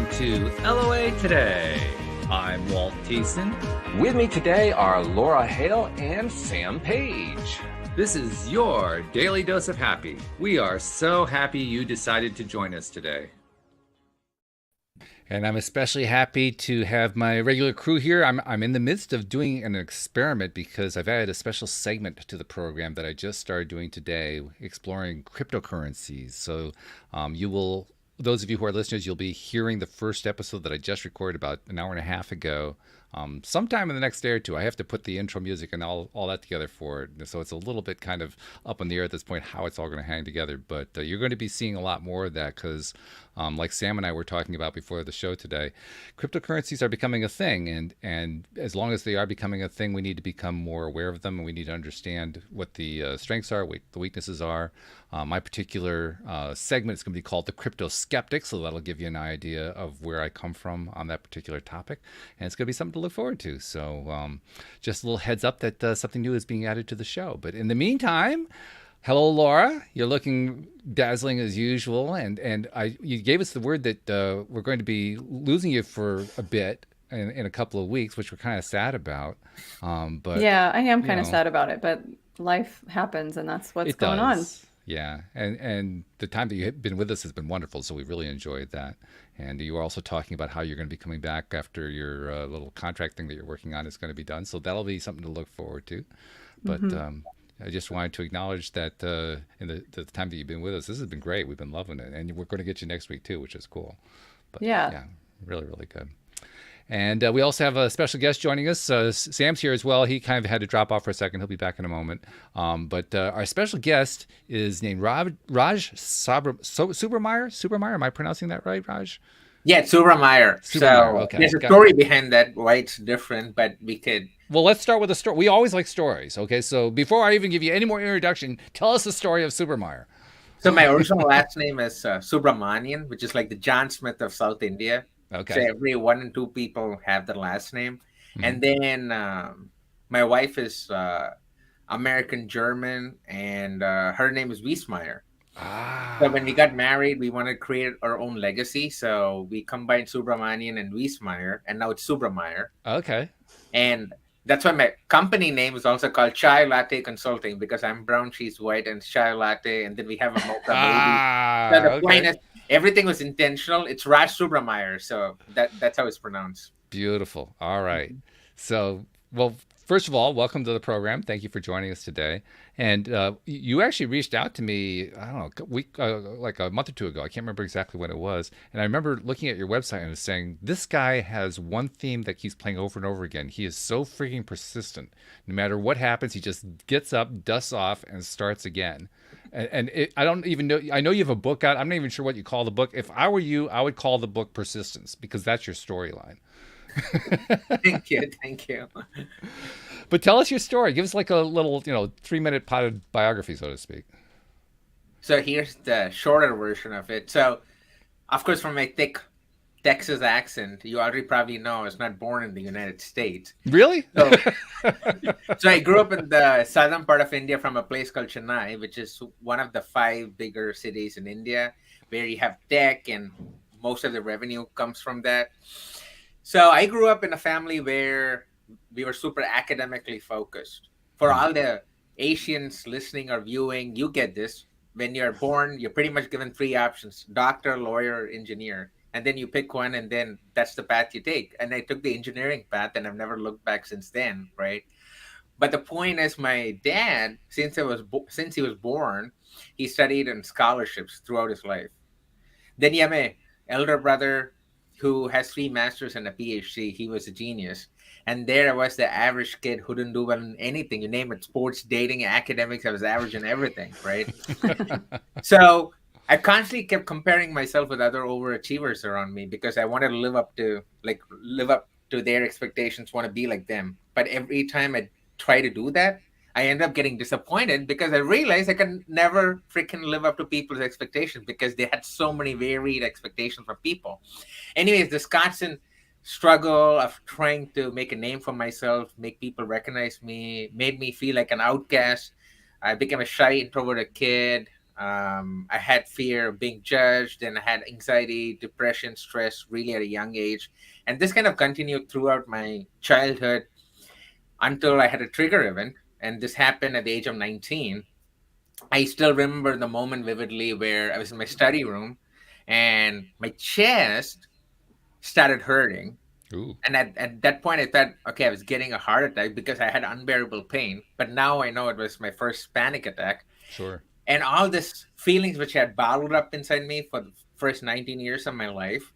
welcome to LOA Today. I'm Walt Thiessen. With me today are Laura Hale and Sam Page. This is your daily dose of happy. We are so happy you decided to join us today. And I'm especially happy to have my regular crew here. I'm in the midst of doing an experiment because I've added a special segment to the program that I just started doing today, exploring cryptocurrencies. So those of you who are listeners, you'll be hearing the first episode that I just recorded about an hour and a half ago. Sometime in the next day or two. I have to put the intro music and all that together for it. So it's a little bit kind of up in the air at this point how it's all going to hang together. But you're going to be seeing a lot more of that because like Sam and I were talking about before the show today, cryptocurrencies are becoming a thing. And as long as they are becoming a thing, we need to become more aware of them. And we need to understand what the strengths are, what the weaknesses are. My particular segment is going to be called The Crypto Skeptic. So that'll give you an idea of where I come from on that particular topic. And it's going to be something to look forward to. So just a little heads up that something new is being added to the show. But in the meantime, hello, Laura. You're looking dazzling as usual. And you gave us the word that we're going to be losing you for a bit in a couple of weeks, which we're kind of sad about. But yeah, I am kind of sad about it, but life happens and that's what's going on. Yeah, and the time that you've been with us has been wonderful, so we really enjoyed that. And you were also talking about how you're going to be coming back after your little contract thing that you're working on is going to be done, so that'll be something to look forward to. But I just wanted to acknowledge that in the time that you've been with us, this has been great. We've been loving it, and we're going to get you next week too, which is cool. But yeah, really, really good. And we also have a special guest joining us. Sam's here as well. He kind of had to drop off for a second. He'll be back in a moment. But our special guest is named Raj Subrameyer. Subrameyer, am I pronouncing that right, Raj? Yeah, Subrameyer. So okay. There's a story behind that, why it's different, but we could... Well, let's start with a story. We always like stories, okay? So before I even give you any more introduction, tell us the story of Subrameyer. So my original last name is Subramanian, which is like the John Smith of South India. Okay. So every 1 in 2 people have the last name. Mm-hmm. And then my wife is American German, and her name is Wiesmeyer. So when we got married, we wanted to create our own legacy. So we combined Subramanian and Wiesmeyer, and now it's Subrameyer. Okay. And that's why my company name is also called Chai Latte Consulting, because I'm brown, she's white, and Chai Latte, and then we have a mocha baby. So the point is, everything was intentional. It's Raj Subrameyer, so that's how it's pronounced. Beautiful. All right. So, well, first of all, welcome to the program. Thank you for joining us today. And you actually reached out to me, I don't know, like a month or two ago. I can't remember exactly when it was. And I remember looking at your website and saying, this guy has one theme that keeps playing over and over again. He is so freaking persistent. No matter what happens, he just gets up, dusts off, and starts again. I don't even know. I know you have a book out. I'm not even sure what you call the book. If I were you, I would call the book Persistence, because that's your storyline. Thank you. But tell us your story. Give us like a little, 3-minute potted biography, so to speak. So here's the shorter version of it. So, of course, from my thick Texas accent, you already probably know I was not born in the United States. Really? So I grew up in the southern part of India from a place called Chennai, which is one of the 5 bigger cities in India, where you have tech and most of the revenue comes from that. So I grew up in a family where we were super academically focused. For all the Asians listening or viewing, you get this. When you're born, you're pretty much given 3 options: doctor, lawyer, engineer. And then you pick one, and then that's the path you take. And I took the engineering path, and I've never looked back since then, right? But the point is, my dad, since he was born, he studied in scholarships throughout his life. Then you have my elder brother who has 3 masters and a PhD. He was a genius. And there I was, the average kid who didn't do well in anything. You name it, sports, dating, academics. I was average in everything, right? So I constantly kept comparing myself with other overachievers around me because I wanted to live up to their expectations, want to be like them. But every time I try to do that, I end up getting disappointed because I realized I can never freaking live up to people's expectations because they had so many varied expectations from people. Anyways, this constant struggle of trying to make a name for myself, make people recognize me, made me feel like an outcast. I became a shy, introverted kid. I had fear of being judged, and I had anxiety, depression, stress really at a young age. And this kind of continued throughout my childhood until I had a trigger event. And this happened at the age of 19. I still remember the moment vividly where I was in my study room and my chest started hurting. Ooh, And at that point, I thought, okay, I was getting a heart attack because I had unbearable pain. But now I know it was my first panic attack. sure. And all this feelings which had bottled up inside me for the first 19 years of my life,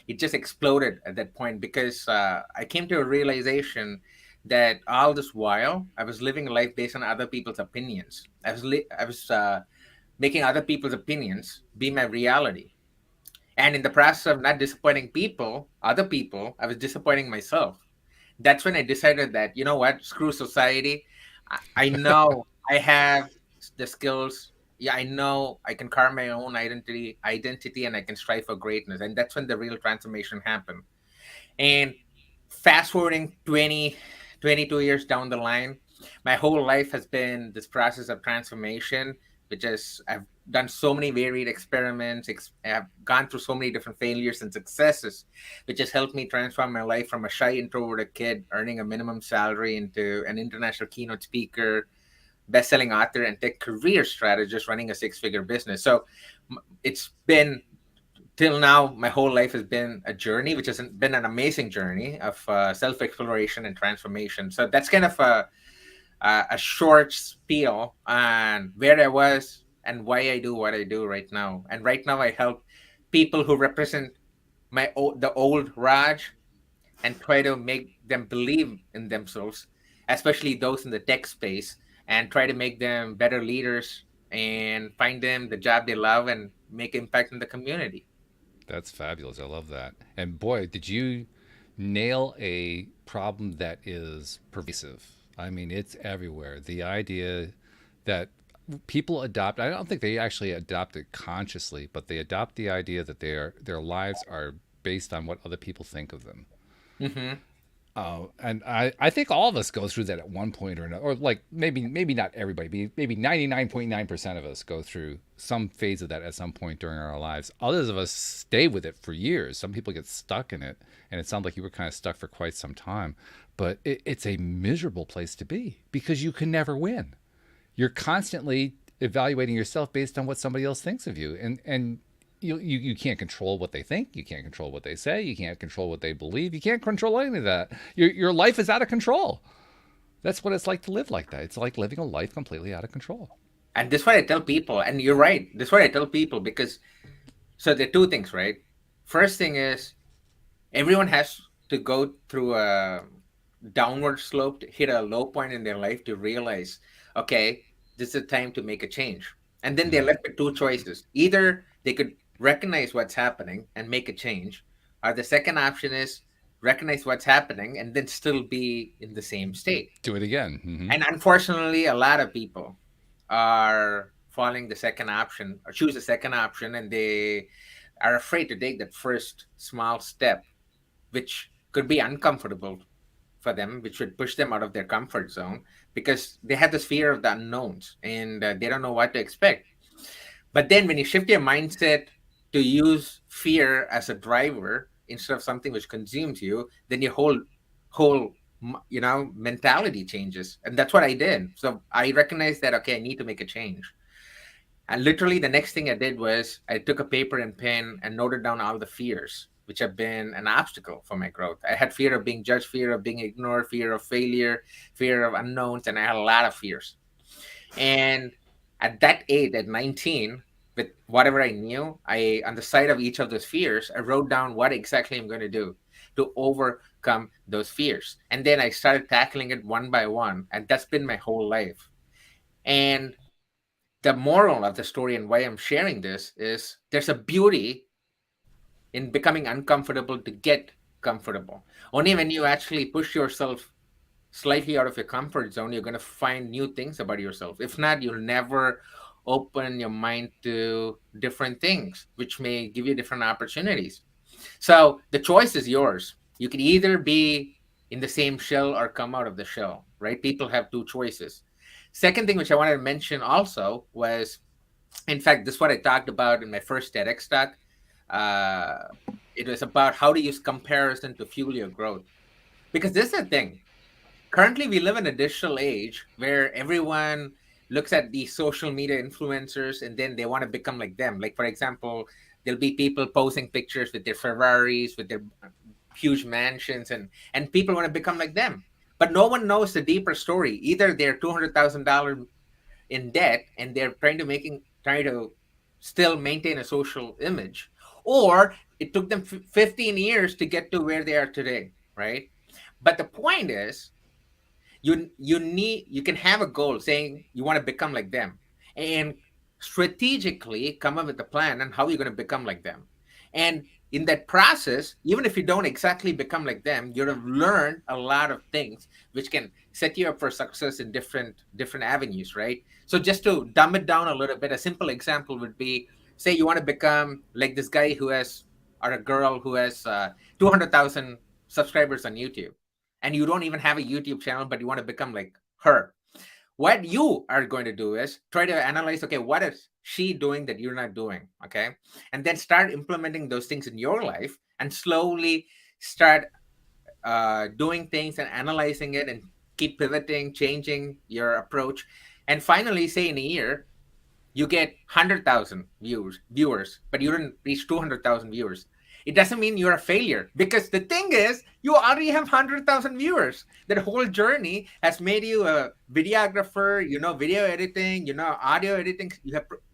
it just exploded at that point because I came to a realization that all this while I was living a life based on other people's opinions. I was making other people's opinions be my reality. And in the process of not disappointing other people, I was disappointing myself. That's when I decided that, you know what, screw society. I know I have the skills. Yeah, I know I can carve my own identity, and I can strive for greatness. And that's when the real transformation happened. And fast forwarding 22 years down the line, my whole life has been this process of transformation, which is I've done so many varied experiments. I've gone through so many different failures and successes, which has helped me transform my life from a shy, introverted kid earning a minimum salary into an international keynote speaker, best-selling author, and tech career strategist running a six-figure business. So it's been till now, my whole life has been a journey, which has been an amazing journey of self-exploration and transformation. So that's kind of a short spiel on where I was and why I do what I do right now. And right now, I help people who represent the old Raj and try to make them believe in themselves, especially those in the tech space, and try to make them better leaders and find them the job they love and make impact in the community. That's fabulous. I love that. And boy, did you nail a problem that is pervasive. I mean, it's everywhere. The idea that people adopt, I don't think they actually adopt it consciously, but they adopt the idea that their lives are based on what other people think of them. Hmm. And I think all of us go through that at one point or another, or like maybe not everybody, maybe 99.9% of us go through some phase of that at some point during our lives. Others of us stay with it for years. Some people get stuck in it, and it sounds like you were kind of stuck for quite some time. But it's a miserable place to be because you can never win. You're constantly evaluating yourself based on what somebody else thinks of you, and you can't control what they think. You can't control what they say. You can't control what they believe. You can't control any of that. Your life is out of control. That's what it's like to live like that. It's like living a life completely out of control. And this is what I tell people, and you're right. This is what I tell people because so there are two things, right? First thing is everyone has to go through a downward slope to hit a low point in their life to realize, okay, this is the time to make a change. And then they're Mm, left with two choices. Either they could recognize what's happening and make a change, or the second option is recognize what's happening and then still be in the same state. do it again. And unfortunately, a lot of people are following the second option or choose the second option, and they are afraid to take that first small step, which could be uncomfortable for them, which would push them out of their comfort zone because they have this fear of the unknowns and they don't know what to expect. But then when you shift your mindset to use fear as a driver instead of something which consumes you, then your whole mentality changes. And that's what I did. So I recognized that okay, I need to make a change. And literally the next thing I did was I took a paper and pen and noted down all the fears which have been an obstacle for my growth. I had fear of being judged, fear of being ignored, fear of failure, fear of unknowns, and I had a lot of fears. And at that age, at 19, with whatever I knew, I on the side of each of those fears, I wrote down what exactly I'm going to do to overcome those fears. And then I started tackling it one by one. And that's been my whole life. And the moral of the story and why I'm sharing this is there's a beauty in becoming uncomfortable to get comfortable. Only when you actually push yourself slightly out of your comfort zone, you're going to find new things about yourself. If not, you'll never open your mind to different things, which may give you different opportunities. So the choice is yours. You can either be in the same shell or come out of the shell, right? People have two choices. Second thing, which I wanted to mention also was In fact, this is what I talked about in my first TEDx talk. Uh, it was about how to use comparison to fuel your growth. Because this is the thing. Currently, we live in a digital age where everyone looks at these social media influencers and then they want to become like them. Like, for example, there'll be people posting pictures with their Ferraris, with their huge mansions, and people want to become like them. But no one knows the deeper story. Either they're $200,000 in debt and they're trying to still maintain a social image, or it took them 15 years to get to where they are today, right? But the point is, you can have a goal saying you want to become like them, and strategically come up with a plan on how you're going to become like them. And in that process, even if you don't exactly become like them, you'll have learned a lot of things which can set you up for success in different avenues, right? So just to dumb it down a little bit, a simple example would be, say you want to become like this guy who has, or a girl who has 200,000 subscribers on YouTube, and you don't even have a YouTube channel, but you want to become like her. What you are going to do is try to analyze, okay, what is she doing that you're not doing? Okay. And then start implementing those things in your life and slowly start doing things and analyzing it and keep pivoting, changing your approach. And finally, say in a year, you get 100,000 viewers, but you didn't reach 200,000 viewers. It doesn't mean you're a failure, because the thing is, you already have 100,000 viewers. That whole journey has made you a videographer, video editing, audio editing.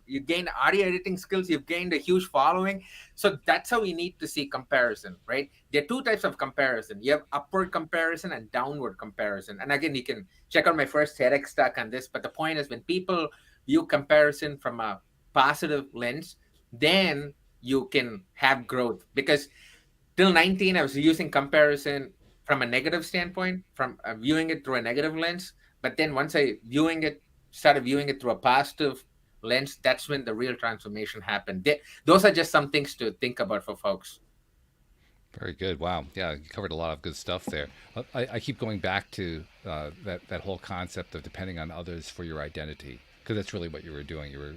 You gained audio editing skills. You've gained a huge following. So that's how we need to see comparison, right? There are two types of comparison. You have upward comparison and downward comparison. And again, you can check out my first TEDx talk on this. But the point is, when people view comparison from a positive lens, then you can have growth. Because till 19, I was using comparison from a negative standpoint, from viewing it through a negative lens. But then once I started viewing it through a positive lens, that's when the real transformation happened. Those are just some things to think about for folks. Very good. Wow. Yeah, you covered a lot of good stuff there. I keep going back to that whole concept of depending on others for your identity, because that's really what you were doing. You were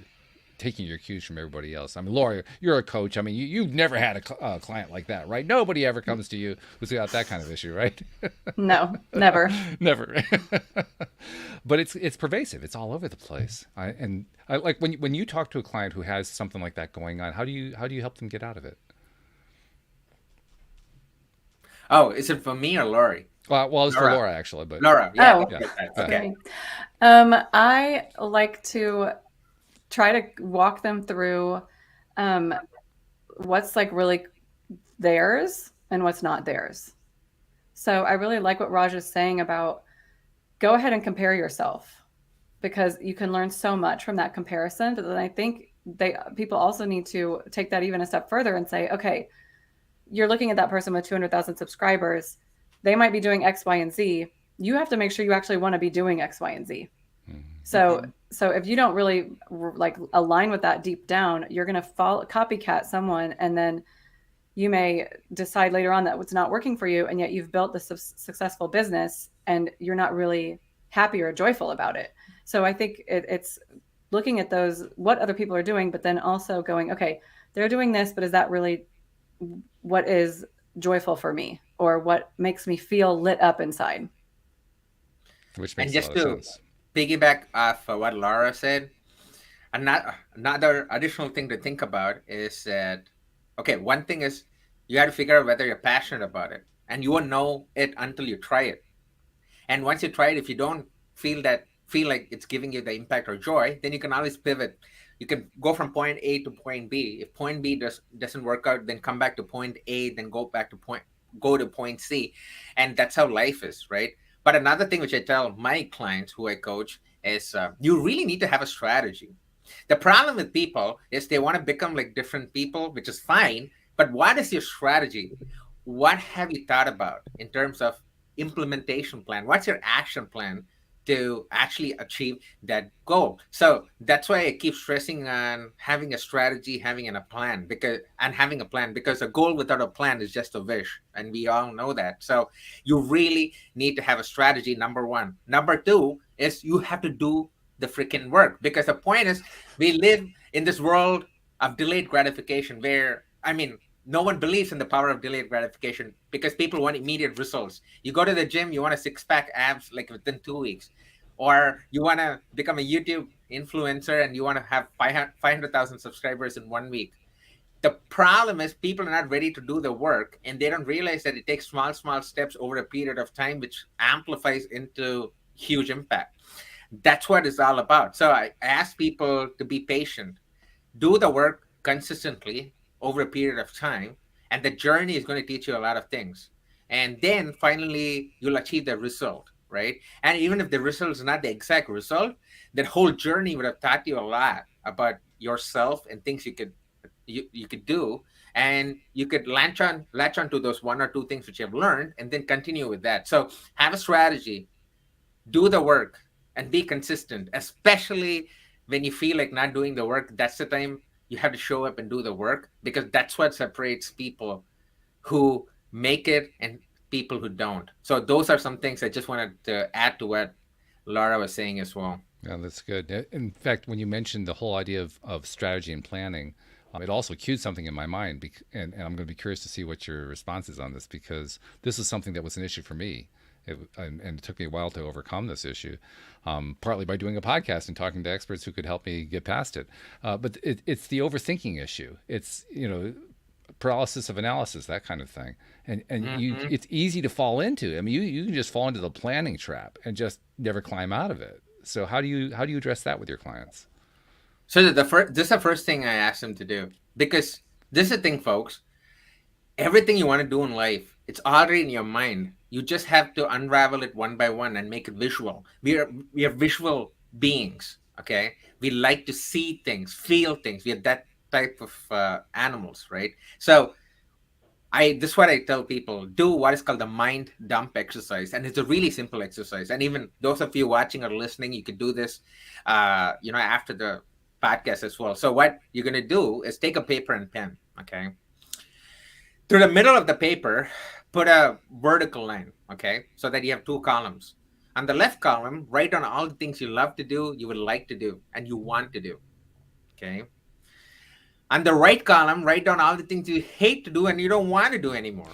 taking your cues from everybody else. I mean, Laura, you're a coach. I mean, you've never had a client like that, right? Nobody ever comes to you who's got that kind of issue, right? No, never. Never. But it's pervasive. It's all over the place. I like when you talk to a client who has something like that going on. How do you help them get out of it? Oh, is it for me or Lori? Well, it's for Laura actually, but Laura, yeah. Oh. Okay. Okay. I like to try to walk them through what's like really theirs and what's not theirs. So I really like what Raj is saying about go ahead and compare yourself, because you can learn so much from that comparison. But then I think people also need to take that even a step further and say, okay, you're looking at that person with 200,000 subscribers. They might be doing X, Y, and Z. You have to make sure you actually want to be doing X, Y, and Z. So if you don't really like align with that deep down, you're going to copycat someone, and then you may decide later on that it's not working for you, and yet you've built this successful business and you're not really happy or joyful about it. So I think it's looking at what other people are doing, but then also going, okay, they're doing this, but is that really what is joyful for me, or what makes me feel lit up inside? Which makes and just a lot of to sense. piggyback off what Laura said, another additional thing to think about is that, okay, one thing is you have to figure out whether you're passionate about it, and you won't know it until you try it. And once you try it, if you don't feel like it's giving you the impact or joy, then you can always pivot. You can go from point A to point B. If point B doesn't work out, then come back to point A, then go to point C. And that's how life is, right? But another thing which I tell my clients who I coach is you really need to have a strategy. The problem with people is they want to become like different people, which is fine. But what is your strategy? What have you thought about in terms of implementation plan? What's your action plan to actually achieve that goal? So that's why I keep stressing on having a strategy, having a plan, because a goal without a plan is just a wish, and we all know that. So you really need to have a strategy, number one. Number two is you have to do the freaking work, because the point is we live in this world of delayed gratification, where, I mean, no one believes in the power of delayed gratification because people want immediate results. You go to the gym, you want a six pack abs like within 2 weeks, or you want to become a YouTube influencer and you want to have 500,000 subscribers in 1 week. The problem is people are not ready to do the work, and they don't realize that it takes small steps over a period of time, which amplifies into huge impact. That's what it's all about. So I ask people to be patient, do the work consistently over a period of time, and the journey is going to teach you a lot of things. And then finally you'll achieve the result, right? And even if the result is not the exact result, that whole journey would have taught you a lot about yourself and things you could do, and you could latch on to those one or two things which you have learned, and then continue with that. So have a strategy, do the work, and be consistent, especially when you feel like not doing the work. That's the time you have to show up and do the work, because that's what separates people who make it and people who don't. So those are some things I just wanted to add to what Laura was saying as well. Yeah, that's good. In fact, when you mentioned the whole idea of strategy and planning, it also cued something in my mind, and I'm going to be curious to see what your response is on this, because this is something that was an issue for me. And it took me a while to overcome this issue, partly by doing a podcast and talking to experts who could help me get past it. But it's the overthinking issue. It's, paralysis of analysis, that kind of thing. And it's easy to fall into. I mean, you can just fall into the planning trap and just never climb out of it. So how do you address that with your clients? So this is the first thing I asked them to do, because this is the thing, folks. Everything you want to do in life, it's already in your mind. You just have to unravel it one by one and make it visual. We are visual beings, okay? We like to see things, feel things. We are that type of animals, right? So this is what I tell people: do what is called the mind dump exercise, and it's a really simple exercise. And even those of you watching or listening, you could do this, after the podcast as well. So what you're gonna do is take a paper and pen, okay? Through the middle of the paper, put a vertical line, okay? So that you have two columns. On the left column, write down all the things you love to do, you would like to do, and you want to do, okay? On the right column, write down all the things you hate to do and you don't want to do anymore.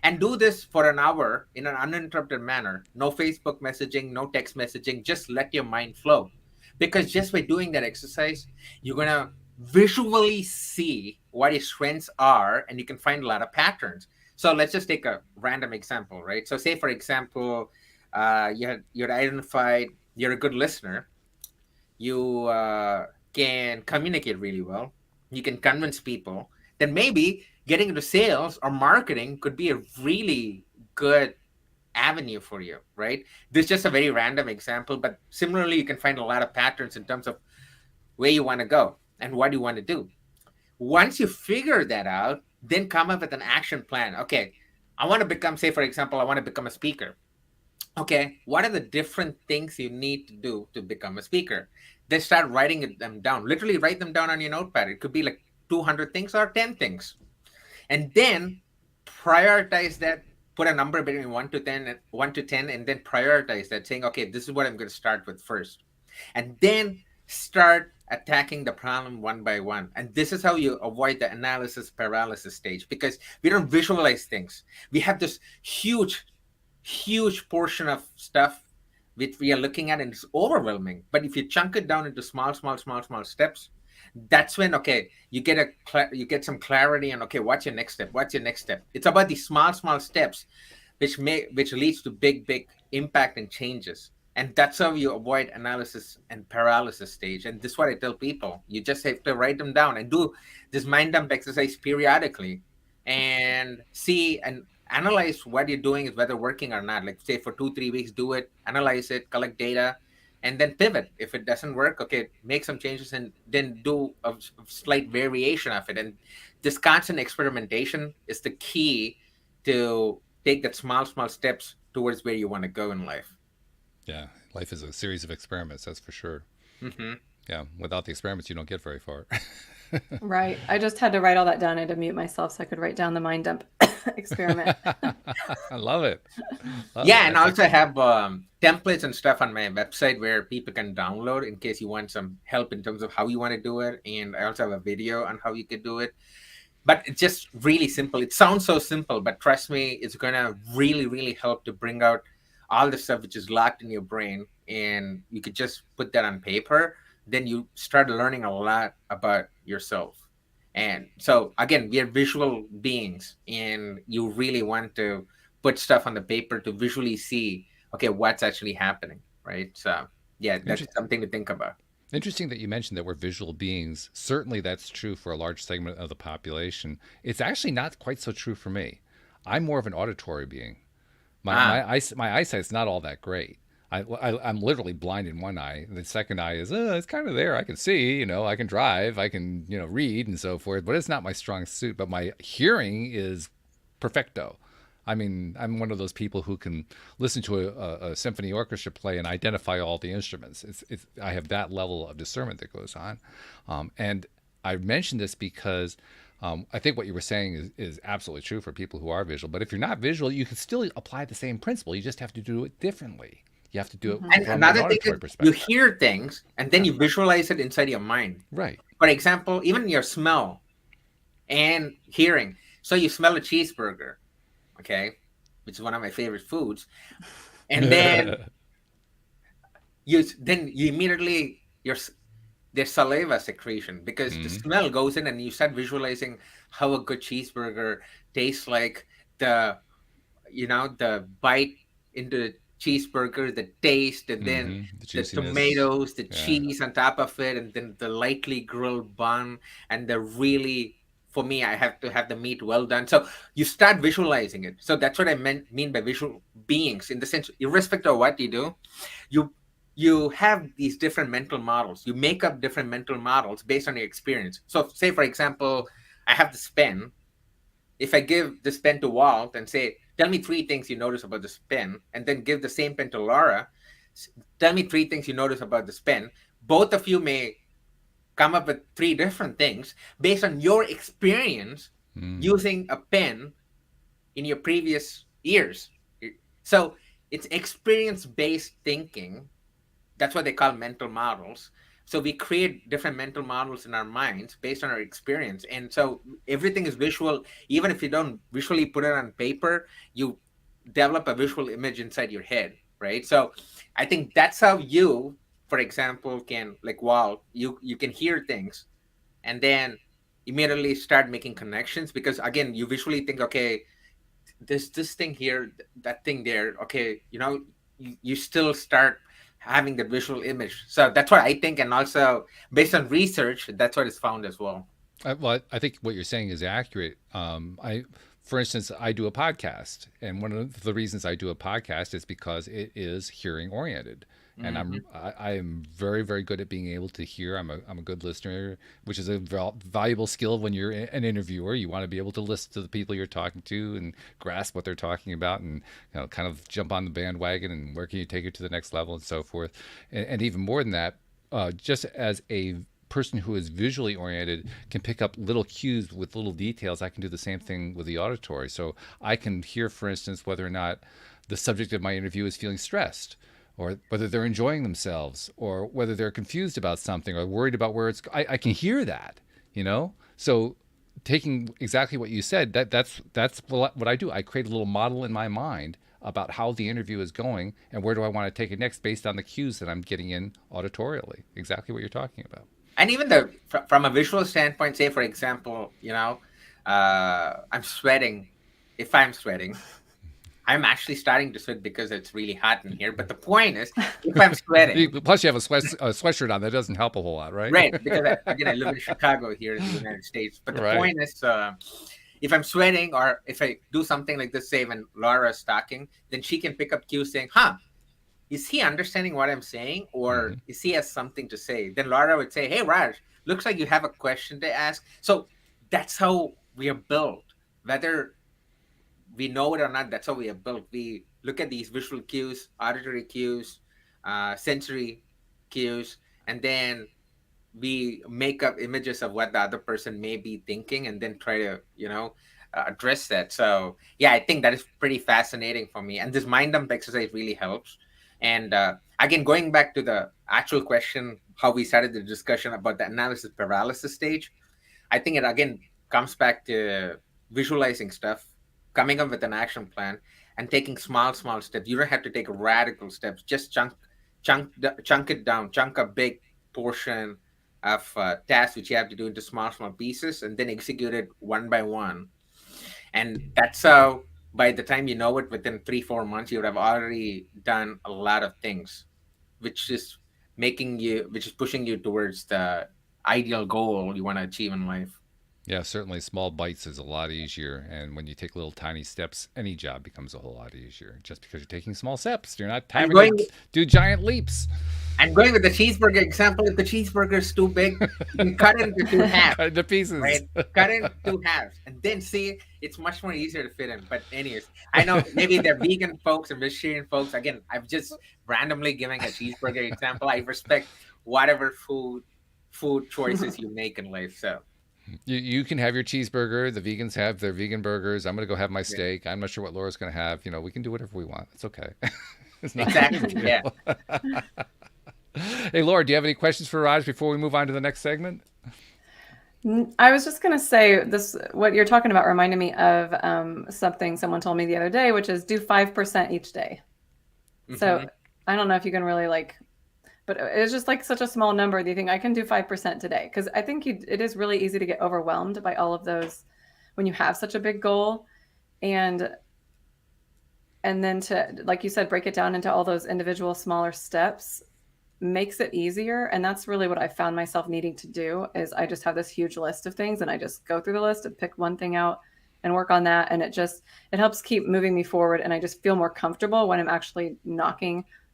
And do this for an hour in an uninterrupted manner. No Facebook messaging, no text messaging, just let your mind flow. Because just by doing that exercise, you're going to visually see what your strengths are, and you can find a lot of patterns. So let's just take a random example, right? So say, for example, you're identified, you're a good listener. You can communicate really well. You can convince people. Then maybe getting into sales or marketing could be a really good avenue for you, right? This is just a very random example, but similarly, you can find a lot of patterns in terms of where you want to go and what you want to do. Once you figure that out, then come up with an action plan. Okay, I want to become, say, for example, I want to become a speaker. Okay, what are the different things you need to do to become a speaker? Then start writing them down. Literally write them down on your notepad. It could be like 200 things or 10 things. And then prioritize that. Put a number between 1 to 10, and then prioritize that, saying, okay, this is what I'm going to start with first. And then start attacking the problem one by one. And this is how you avoid the analysis paralysis stage, because we don't visualize things. We have this huge portion of stuff which we are looking at, and it's overwhelming. But if you chunk it down into small steps, that's when, okay, you get some clarity on, okay, what's your next step? It's about these small steps which leads to big impact and changes. And that's how you avoid analysis and paralysis stage. And this is what I tell people: you just have to write them down and do this mind dump exercise periodically, and see and analyze what you're doing is whether working or not. Like, say, for 2-3 weeks, do it, analyze it, collect data, and then pivot. If it doesn't work, okay, make some changes and then do a slight variation of it. And this constant experimentation is the key to take that small steps towards where you want to go in life. Yeah, life is a series of experiments, that's for sure. Mm-hmm. Yeah, without the experiments, you don't get very far. Right. I just had to write all that down. I had to mute myself so I could write down the mind dump experiment. I love it. Love it. Yeah, and That's also I excellent. have templates and stuff on my website where people can download in case you want some help in terms of how you want to do it. And I also have a video on how you could do it. But it's just really simple. It sounds so simple, but trust me, it's gonna really, really help to bring out all the stuff which is locked in your brain, and you could just put that on paper. Then you start learning a lot about yourself. And so again, we are visual beings, and you really want to put stuff on the paper to visually see, okay, what's actually happening, right? So yeah, that's Inter- something to think about. Interesting that you mentioned that we're visual beings. Certainly, that's true for a large segment of the population. It's actually not quite so true for me. I'm more of an auditory being. Ah, My eyesight's not all that great. I'm literally blind in one eye. The second eye is it's kind of there. I can see, I can drive, I can read and so forth. But it's not my strong suit. But my hearing is perfecto. I mean, I'm one of those people who can listen to a symphony orchestra play and identify all the instruments. I have that level of discernment that goes on, and I mentioned this because I think what you were saying is absolutely true for people who are visual. But if you're not visual, you can still apply the same principle. You just have to do it differently. You have to do it and from an another thing is auditory you perspective. hear things and then you visualize it inside your mind. Right. For example, even your smell and hearing. So you smell a cheeseburger, okay, which is one of my favorite foods, and then you immediately there's saliva secretion because the Mhm. smell goes in and you start visualizing how a good cheeseburger tastes like, the the bite into the cheeseburger, the taste, and then The the juiciness. tomatoes, the Yeah. cheese on top of it, and then the lightly grilled bun, and the really, for me, I have to have the meat well done. So you start visualizing it. So that's what I mean by visual beings, in the sense, irrespective of what you do, you you have these different mental models. You make up different mental models based on your experience. So say for example, I have this pen. If I give this pen to Walt and say, tell me three things you notice about this pen, and then give the same pen to Laura, tell me three things you notice about this pen, both of you may come up with three different things based on your experience Mm. using a pen in your previous years. So it's experience based thinking. That's what they call mental models. So we create different mental models in our minds based on our experience. And so everything is visual. Even if you don't visually put it on paper, you develop a visual image inside your head, right? So I think that's how you, for example, can, like, wow, you can hear things and then immediately start making connections, because again, you visually think, okay, this thing here, that thing there, okay, you still start having the visual image. So that's what I think, and also based on research, that's what is found as well. Well, I think what you're saying is accurate. For instance, I do a podcast, and one of the reasons I do a podcast is because it is hearing oriented, and Hmm. I am very very good at being able to hear. I'm a good listener, which is a valuable skill when you're an interviewer. You want to be able to listen to the people you're talking to and grasp what they're talking about, and kind of jump on the bandwagon and where can you take it to the next level and so forth. And even more than that, just as a person who is visually oriented can pick up little cues with little details, I can do the same thing with the auditory. So I can hear, for instance, whether or not the subject of my interview is feeling stressed, or whether they're enjoying themselves, or whether they're confused about something or worried about where it's. I can hear that. So taking exactly what you said, that's what I do. I create a little model in my mind about how the interview is going and where do I want to take it next based on the cues that I'm getting in auditorially. Exactly what you're talking about. And even from a visual standpoint, say for example, I'm sweating. If I'm sweating, I'm actually starting to sweat because it's really hot in here. But the point is, if I'm sweating, Plus, you have a sweatshirt on. That doesn't help a whole lot, right? right, because again, I live in Chicago here in the United States. But the Right. point is, if I'm sweating or if I do something like this, say when Laura's talking, then she can pick up cues saying, huh, is he understanding what I'm saying, or Hmm. is he has something to say? Then Laura would say, hey, Raj, looks like you have a question to ask. So that's how we are built. Whether we know it or not, that's how we are built. We look at these visual cues, auditory cues, sensory cues, and then we make up images of what the other person may be thinking, and then try to address that. So yeah, I think that is pretty fascinating for me, and this mind dump exercise really helps. And again, going back to the actual question, how we started the discussion about the analysis paralysis stage, I think it again comes back to visualizing stuff, coming up with an action plan, and taking small steps. You don't have to take radical steps. Just chunk it down, chunk a big portion of tasks which you have to do into small pieces, and then execute it one by one. And that's how, by the time you know it, within 3-4 months, you would have already done a lot of things, which is which is pushing you towards the ideal goal you want to achieve in life. Yeah, certainly small bites is a lot easier. And when you take little tiny steps, any job becomes a whole lot easier. Just because you're taking small steps, you're not And having to going do giant leaps. and going with the cheeseburger example, if the cheeseburger is too big, you can cut it into two halves, Cut into pieces. right? Cut it into two halves, and then see it's much more easier to fit in. But anyways, I know maybe they're vegan folks and vegetarian folks. Again, I'm just randomly giving a cheeseburger example. I respect whatever food choices you make in life. So You can have your cheeseburger. The vegans have their vegan burgers. I'm going to go have my yeah, steak. I'm not sure what Laura's going to have. We can do whatever we want. It's okay. It's not a big exactly. Yeah. deal. Hey, Laura, do you have any questions for Raj before we move on to the next segment? I was just going to say this, what you're talking about reminded me of something someone told me the other day, which is do 5% each day. So Hmm. I don't know if you can really but it's just like such a small number. Do you think I can do 5% today? Because I think it is really easy to get overwhelmed by all of those when you have such a big goal. And then to, like you said, break it down into all those individual smaller steps makes it easier. And that's really what I found myself needing to do is I just have this huge list of things and I just go through the list and pick one thing out and work on that. And it helps keep moving me forward. And I just feel more comfortable when I'm actually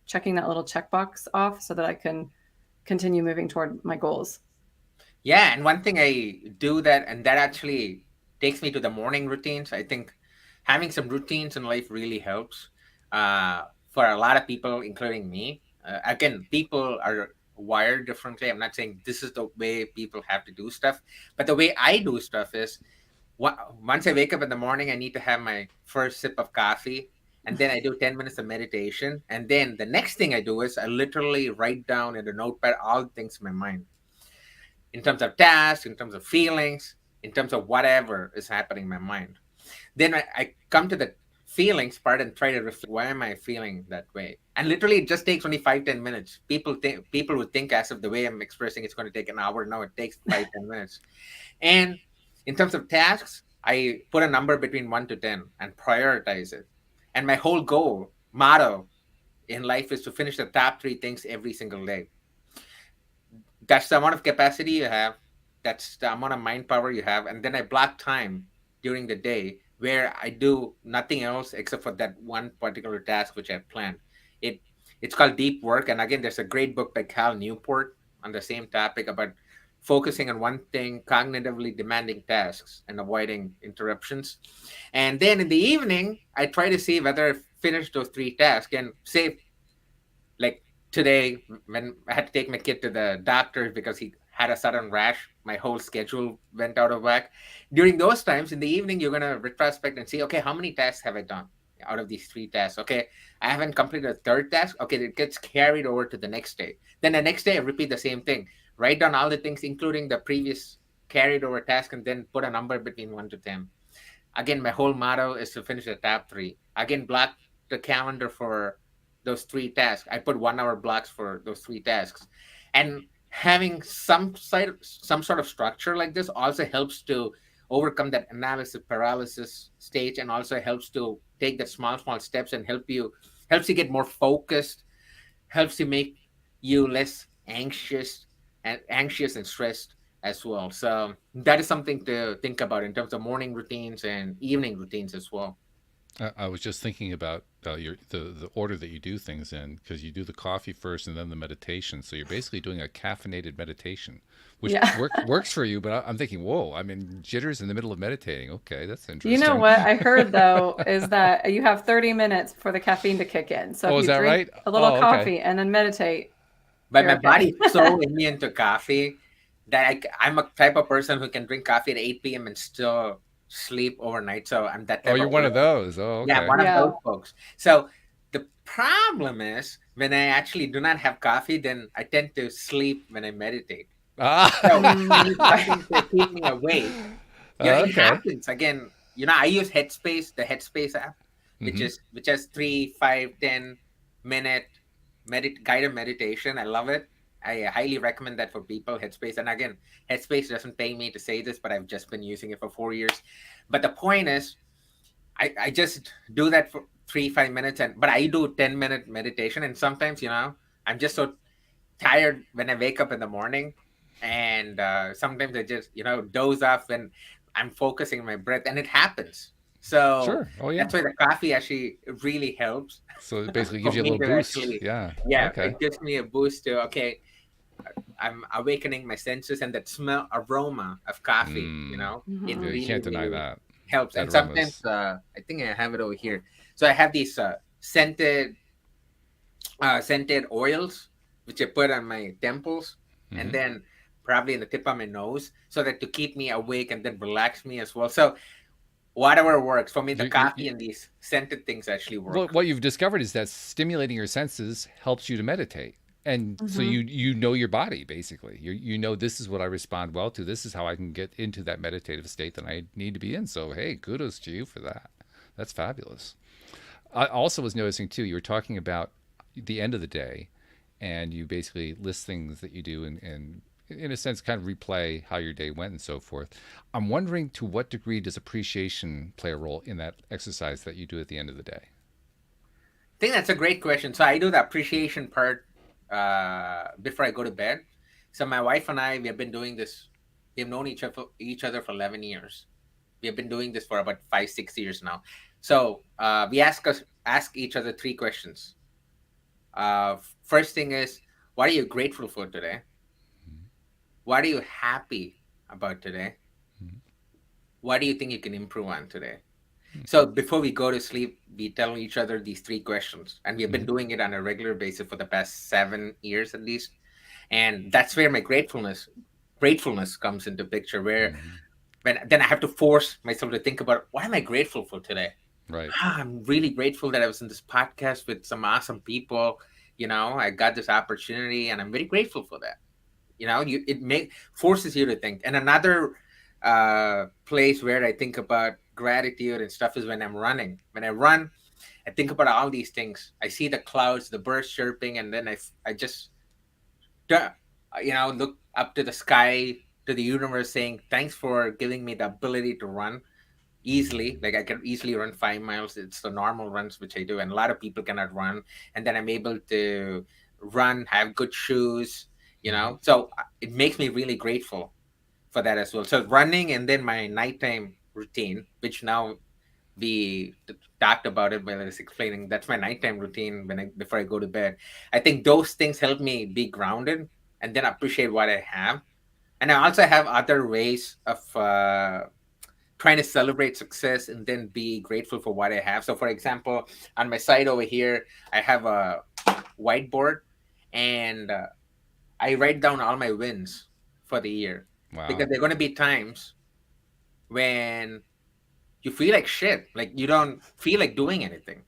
checking that little checkbox off so that I can continue moving toward my goals. Yeah, and one thing I do that, and that actually takes me to the morning routines. I think having some routines in life really helps for a lot of people, including me. Again, people are wired differently. I'm not saying this is the way people have to do stuff, but the way I do stuff is once I wake up in the morning, I need to have my first sip of coffee. And then I do 10 minutes of meditation. And then the next thing I do is I literally write down in a notepad all the things in my mind in terms of tasks, in terms of feelings, in terms of whatever is happening in my mind. Then I come to the feelings part and try to reflect, why am I feeling that way? And literally it just takes only 5-10 minutes. People would think as if the way I'm expressing it's going to take an hour. No, it takes 5-10 minutes. And in terms of tasks, I put a number between 1 to 10 and prioritize it. And my whole motto in life is to finish the top 3 things every single day. That's the amount of capacity you have. That's the amount of mind power you have. And then I block time during the day where I do nothing else except for that one particular task which I planned. It it's called deep work. And again, there's a great book by Cal Newport on the same topic about focusing on one thing, cognitively demanding tasks, and avoiding interruptions. And then in the evening, I try to see whether I finished those 3 tasks. And say, like today, when I had to take my kid to the doctor because he had a sudden rash, my whole schedule went out of whack. During those times in the evening, you're going to retrospect and see, okay, how many tasks have I done out of these 3 tasks? Okay, I haven't completed a third task. Okay, it gets carried over to the next day. Then the next day, I repeat the same thing. Write down all the things, including the previous carried over task, and then put a number between 1 to 10. Again, my whole motto is to finish the top 3. Again, block the calendar for those 3 tasks. I put 1 hour blocks for those 3 tasks. And having some sort of structure like this also helps to overcome that analysis paralysis stage, and also helps to take that small steps and helps you get more focused, helps you make you less anxious and stressed as well. So that is something to think about in terms of morning routines and evening routines as well. I was just thinking about the order that you do things in, because you do the coffee first and then the meditation. So you're basically doing a caffeinated meditation, which Yeah. works for you. But I'm thinking, whoa, I'm in jitters in the middle of meditating. Okay, that's interesting. You know what I heard though is that you have 30 minutes for the caffeine to kick in. So Oh, if is you that drink right? a little Oh, okay. coffee and then meditate, But you're my okay. body is so immune to coffee that I'm a type of person who can drink coffee at 8 p.m. and still sleep overnight. So I'm that Oh, type you're of one way. of those. Oh, Yeah, okay. one of those Yeah. folks. So the problem is when I actually do not have coffee, then I tend to sleep when I meditate. So Ah. need something to keep me awake. It Okay. happens again. I use Headspace, the Headspace app, which Mm-hmm. has 3, 5, 10 minute guided meditation. I love it. I highly recommend that for people. Headspace, and again, Headspace doesn't pay me to say this, but I've just been using it for 4 years. But the point is, I just do that for 3, 5 minutes, but I do 10-minute meditation, and sometimes I'm just so tired when I wake up in the morning, and sometimes I just doze off when I'm focusing my breath, and it happens. So Sure. Oh, yeah. that's why the coffee actually really helps So it basically gives for you a me little to boost. actually, Yeah. yeah, Okay. it gives me a boost to okay, I'm awakening my senses, and that smell aroma of coffee, Mm. it Yeah, Hmm. you really can't deny really that. helps. That And sometimes aromas. I think I have it over here. So I have these scented oils which I put on my temples, and Mm-hmm. then probably in the tip of my nose, so that to keep me awake and then relax me as well. So whatever works for me, the coffee You, and these scented things actually well, work. what you've discovered is that stimulating your senses helps you to meditate. And so Hmm. you know your body basically. You know this is what I respond well to. This is how I can get into that meditative state that I need to be in. So hey, kudos to you for that. That's fabulous. I also was noticing too. You were talking about the end of the day, and you basically list things that you do and in a sense kind of replay how your day went and so forth. I'm wondering to what degree does appreciation play a role in that exercise that you do at the end of the day? I think that's a great question. So I do the appreciation part before I go to bed. So my wife and I, we have been doing this. We've known each other for 11 years. We have been doing this for about 5, 6 years now. So we ask each other 3 questions. First thing is, what are you grateful for today? What are you happy about today? What do you think you can improve on today? So before we go to sleep, we tell each other these 3 questions, and we have been Mm-hmm. doing it on a regular basis for the past 7 years at least. And that's where my gratefulness comes into picture. Where Mm-hmm. when then I have to force myself to think about what am I grateful for today. Right. I'm really grateful that I was in this podcast with some awesome people. I got this opportunity, and I'm very grateful for that. It make forces you to think. And another place where I think about gratitude and stuff is when I'm running. When I run, I think about all these things. I see the clouds, the birds chirping, and then I just uh, look up to the sky, to the universe, saying thanks for giving me the ability to run easily. Like I can easily run 5 miles. It's the normal runs which I do, and a lot of people cannot run. And then I'm able to run, have good shoes. Mm-hmm. So it makes me really grateful for that as well. So running, and then my nighttime routine, which now we talked about it while I was explaining. That's my nighttime routine before I go to bed. I think those things help me be grounded and then appreciate what I have. And I also have other ways of trying to celebrate success and then be grateful for what I have. So, for example, on my side over here, I have a whiteboard, and I write down all my wins for the year, because Wow. there are going to be times when you feel like shit, like you don't feel like doing anything,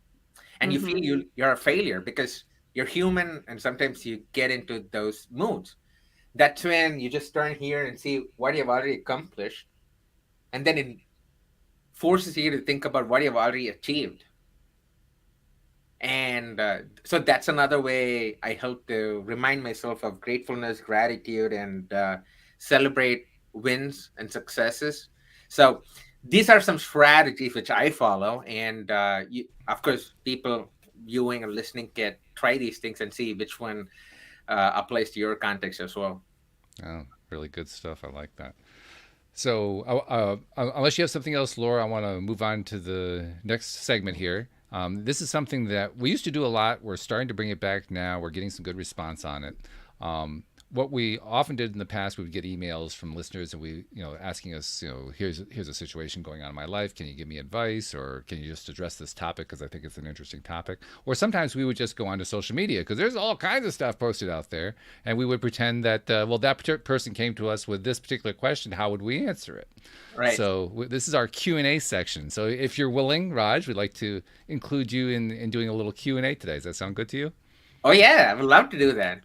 and you feel Hmm. you're a failure because you're human, and sometimes you get into those moods. That's when you just turn here and see what you've already accomplished, and then it forces you to think about what you've already achieved. And so that's another way I help to remind myself of gratefulness, gratitude, and celebrate wins and successes. So these are some strategies which I follow, and of course, people viewing or listening can try these things and see which one applies to your context as well. Oh, really good stuff. I like that. So, unless you have something else, Laura, I want to move on to the next segment here. This is something that we used to do a lot. We're starting to bring it back now. We're getting some good response on it. what we often did in the past, we would get emails from listeners and asking us, here's a situation going on in my life. Can you give me advice, or can you just address this topic because I think it's an interesting topic? Or sometimes we would just go onto social media because there's all kinds of stuff posted out there, and we would pretend that that person came to us with this particular question. How would we answer it? Right. So this is our Q&A section. So if you're willing, Raj, we'd like to include you in doing a little Q&A today. Does that sound good to you? Oh yeah, I would love to do that.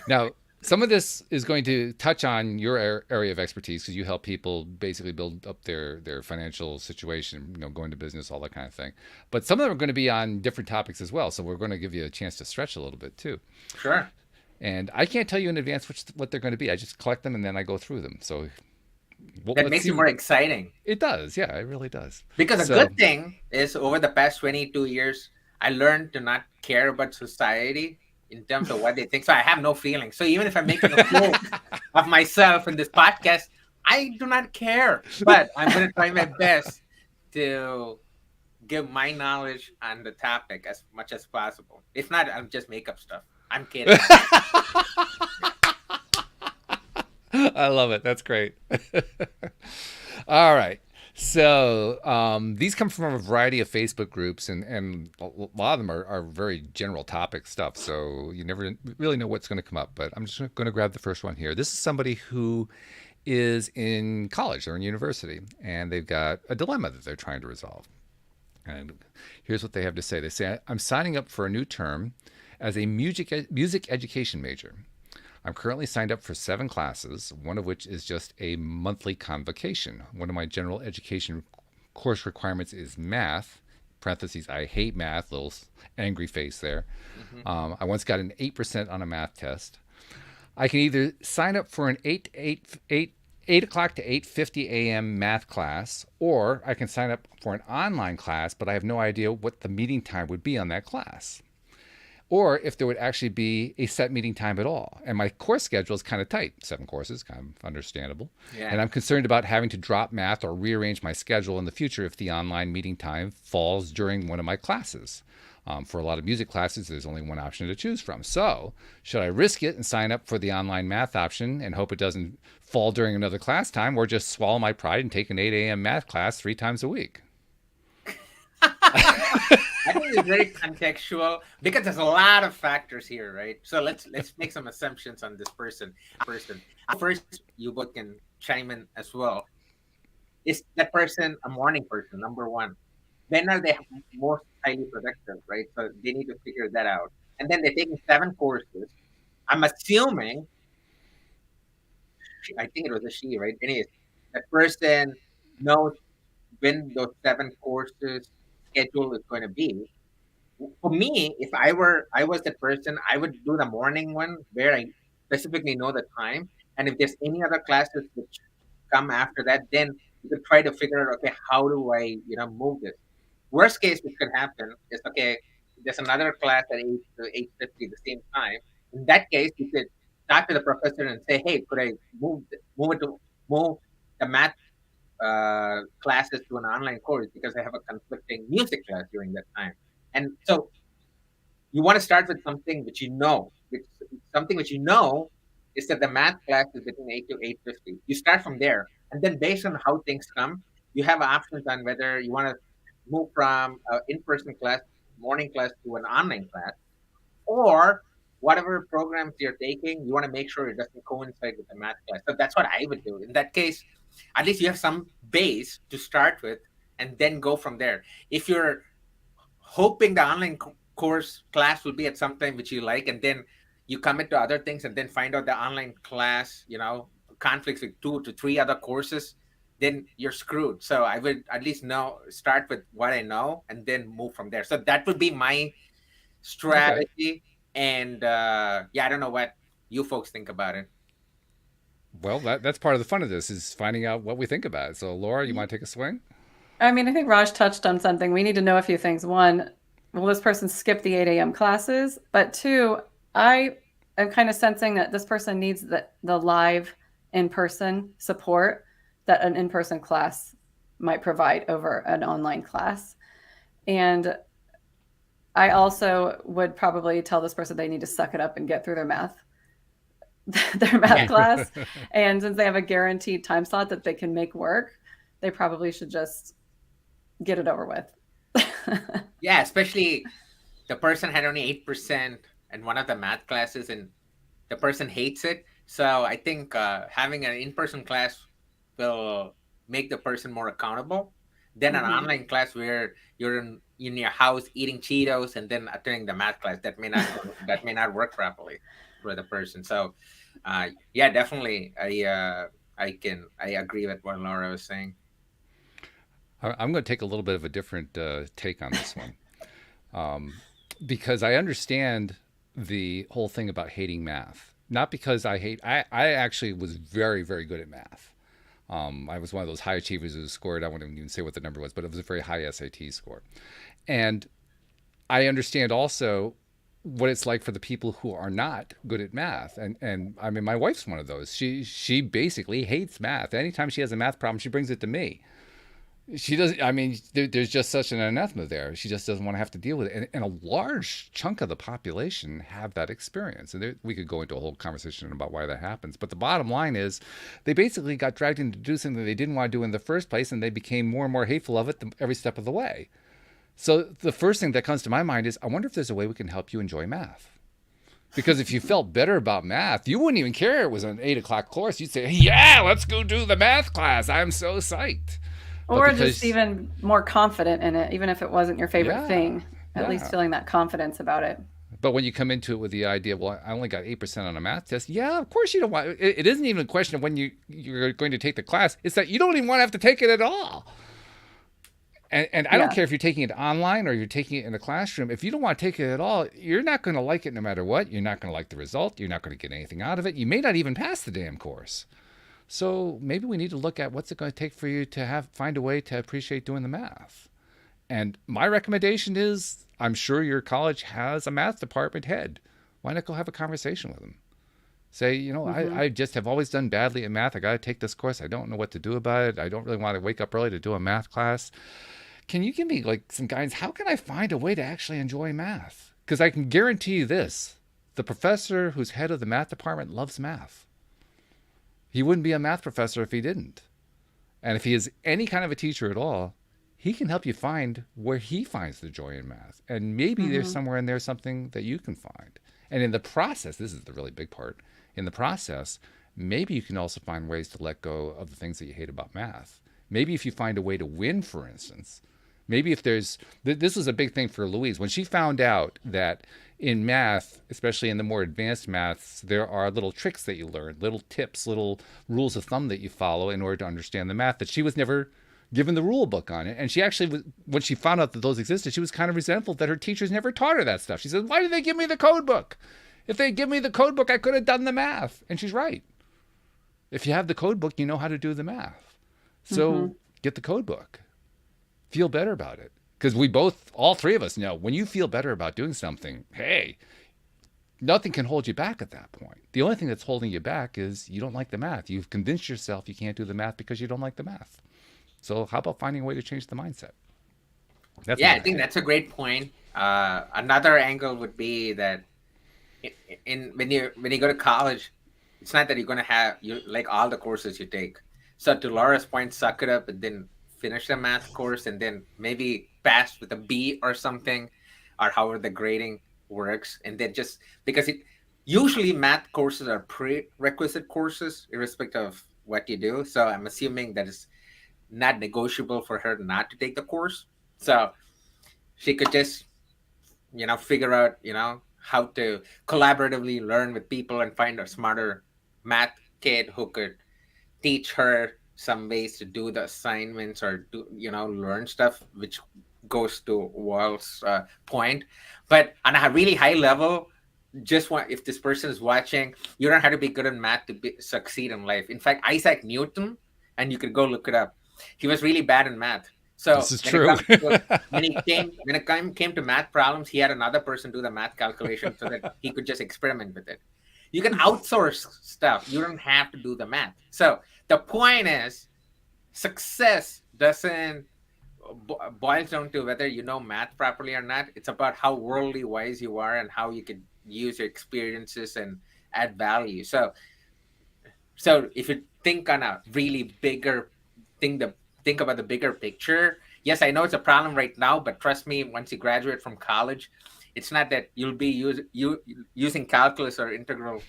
Now, some of this is going to touch on your area of expertise because you help people basically build up their financial situation, go into business, all that kind of thing. But some of them are going to be on different topics as well. So we're going to give you a chance to stretch a little bit too. Sure. And I can't tell you in advance what they're going to be. I just collect them and then I go through them. So that makes it more exciting. It does. Yeah, it really does. Because a good thing is over the past 22 years, I learned to not care about society in terms of what they think. So I have no feelings. So even if I'm making a fool of myself in this podcast, I do not care. But I'm going to try my best to give my knowledge on the topic as much as possible. If not, I'll just make up stuff. I'm kidding. I love it. That's great. All right. So these come from a variety of Facebook groups, and a lot of them are very general topic stuff. So you never really know what's going to come up. But I'm just going to grab the first one here. This is somebody who is in college or in university, and they've got a dilemma that they're trying to resolve. And here's what they have to say. They say, I'm signing up for a new term as a music education major. I'm currently signed up for 7 classes, one of which is just a monthly convocation. One of my general education course requirements is math, parentheses, I hate math, little angry face there. Mm-hmm. I once got an 8% on a math test. I can either sign up for an 8 o'clock to 8:50 a.m. math class, or I can sign up for an online class, but I have no idea what the meeting time would be on that class, or if there would actually be a set meeting time at all. And my course schedule is kind of tight, 7 courses, kind of understandable. Yeah. And I'm concerned about having to drop math or rearrange my schedule in the future if the online meeting time falls during one of my classes. For a lot of music classes, there's only one option to choose from. So should I risk it and sign up for the online math option and hope it doesn't fall during another class time, or just swallow my pride and take an 8 a.m. math class 3 times a week? I think it's very contextual because there's a lot of factors here, right? So let's make some assumptions on this person. First, you both can chime in as well. Is that person a morning person? Number one. When are they most highly productive, right? So they need to figure that out. And then they're taking 7 courses. I'm assuming, I think it was a she, right? Anyways, that person knows when those 7 courses schedule is going to be. For me, if I was the person, I would do the morning one where I specifically know the time. And if there's any other classes which come after that, then you could try to figure out, okay, how do I, move this? Worst case which could happen is, okay, there's another class at 8 to 8:50 at the same time. In that case, you could talk to the professor and say, hey, could I move the math classes to an online course because I have a conflicting music class during that time. And so you want to start with something which you know, is that the math class is between 8 to 8:50. You start from there, and then based on how things come, you have options on whether you want to move from an in-person class, morning class, to an online class, or whatever programs you're taking, you want to make sure it doesn't coincide with the math class. So that's what I would do. In that case, at least you have some base to start with and then go from there. If you're hoping the online course class will be at some time which you like, and then you commit to other things and then find out the online class, conflicts with 2 to 3 other courses, then you're screwed. So I would at least start with what I know and then move from there. So that would be my strategy. Okay. And I don't know what you folks think about it. Well, that's part of the fun of this, is finding out what we think about it. So Laura, you want to take a swing? I mean, I think Raj touched on something. We need to know a few things. One, will this person skip the 8 a.m. classes? But 2, I am kind of sensing that this person needs the live in-person support that an in-person class might provide over an online class. And I also would probably tell this person they need to suck it up and get through their math their math Yeah. class. And since they have a guaranteed time slot that they can make work, they probably should just get it over with. Yeah, especially the person had only 8% in one of the math classes, and the person hates it. So I think having an in-person class will make the person more accountable than an Hmm. online class where you're in your house eating Cheetos and then attending the math class. That may not work properly for the person. So yeah, definitely I agree with what Laura was saying. I'm going to take a little bit of a different take on this one, because I understand the whole thing about hating math. Not because I actually was very, very good at math. I was one of those high achievers who scored, I won't even say what the number was, but it was a very high SAT score. And I understand also what it's like for the people who are not good at math. And I mean, my wife's one of those. She basically hates math. Anytime she has a math problem, she brings it to me. She doesn't. I mean, there's just such an anathema there. She just doesn't want to have to deal with it. And a large chunk of the population have that experience. And we could go into a whole conversation about why that happens. But the bottom line is, they basically got dragged into doing something they didn't want to do in the first place, and they became more and more hateful of it every step of the way. So the first thing that comes to my mind is, I wonder if there's a way we can help you enjoy math. Because if you felt better about math, you wouldn't even care it was an 8 o'clock course. You'd say, "Yeah, let's go do the math class. I'm so psyched." But Or just because, even more confident in it, even if it wasn't your favorite yeah, thing, at least yeah. feeling that confidence about it. But when you come into it with the idea, well, I only got 8% on a math test. Yeah, of course you don't want. It isn't even a question of when you're going to take the class. It's that you don't even want to have to take it at all. And I don't Yeah. care if you're taking it online or you're taking it in a classroom. If you don't want to take it at all, you're not going to like it no matter what. You're not going to like the result. You're not going to get anything out of it. You may not even pass the damn course. So maybe we need to look at what's it going to take for you to find a way to appreciate doing the math. And my recommendation is, I'm sure your college has a math department head. Why not go have a conversation with them? Say, Hmm. I just have always done badly at math. I got to take this course. I don't know what to do about it. I don't really want to wake up early to do a math class. Can you give me like some guidance? How can I find a way to actually enjoy math? Because I can guarantee you this: the professor who's head of the math department loves math. He wouldn't be a math professor if he didn't. And if he is any kind of a teacher at all, he can help you find where he finds the joy in math. And maybe there's Hmm. somewhere in there something that you can find. And in the process, this is the really big part. In the process, maybe you can also find ways to let go of the things that you hate about math. Maybe if you find a way to win, for instance, maybe if there's, this was a big thing for Louise. When she found out that in math, especially in the more advanced maths, there are little tricks that you learn, little tips, little rules of thumb that you follow in order to understand the math, that she was never given the rule book on it. And she actually was, when she found out that those existed, she was kind of resentful that her teachers never taught her that stuff. She said, "Why did they give me the code book? If they give me the code book, I could have done the math." And she's right. If you have the code book, you know how to do the math. Hmm. So get the code book. Feel better about it. Because we both, all three of us know, when you feel better about doing something, hey, nothing can hold you back at that point. The only thing that's holding you back is you don't like the math. You've convinced yourself you can't do the math because you don't like the math. So how about finding a way to change the mindset? That's Yeah, my I think take. that's a great point. Another angle would be that when you go to college, it's not that you're gonna have you like all the courses you take. So to Laura's point, suck it up and then finish the math course and then maybe pass with a B or something, or however the grading works, and then just because it usually math courses are prerequisite courses, irrespective of what you do. So I'm assuming that it's not negotiable for her not to take the course. So she could just figure out how to collaboratively learn with people and find a smarter math kid who could teach her some ways to do the assignments or do learn stuff, which goes to Wall's point. But on a really high level, just want if this person is watching, you don't have to be good in math to succeed in life. In fact, Isaac Newton, and you could go look it up, he was really bad in math. This So is true. when it came to math problems, he had another person do the math calculation so that he could just experiment with it. You can outsource stuff. You don't have to do the math. So the point is, success doesn't boils down to whether you know math properly or not. It's about how worldly wise you are and how you can use your experiences and add value. So if you think on a really bigger thing, the think about the bigger picture. Yes, I know it's a problem right now, but trust me, once you graduate from college, it's not that you'll be using calculus or integral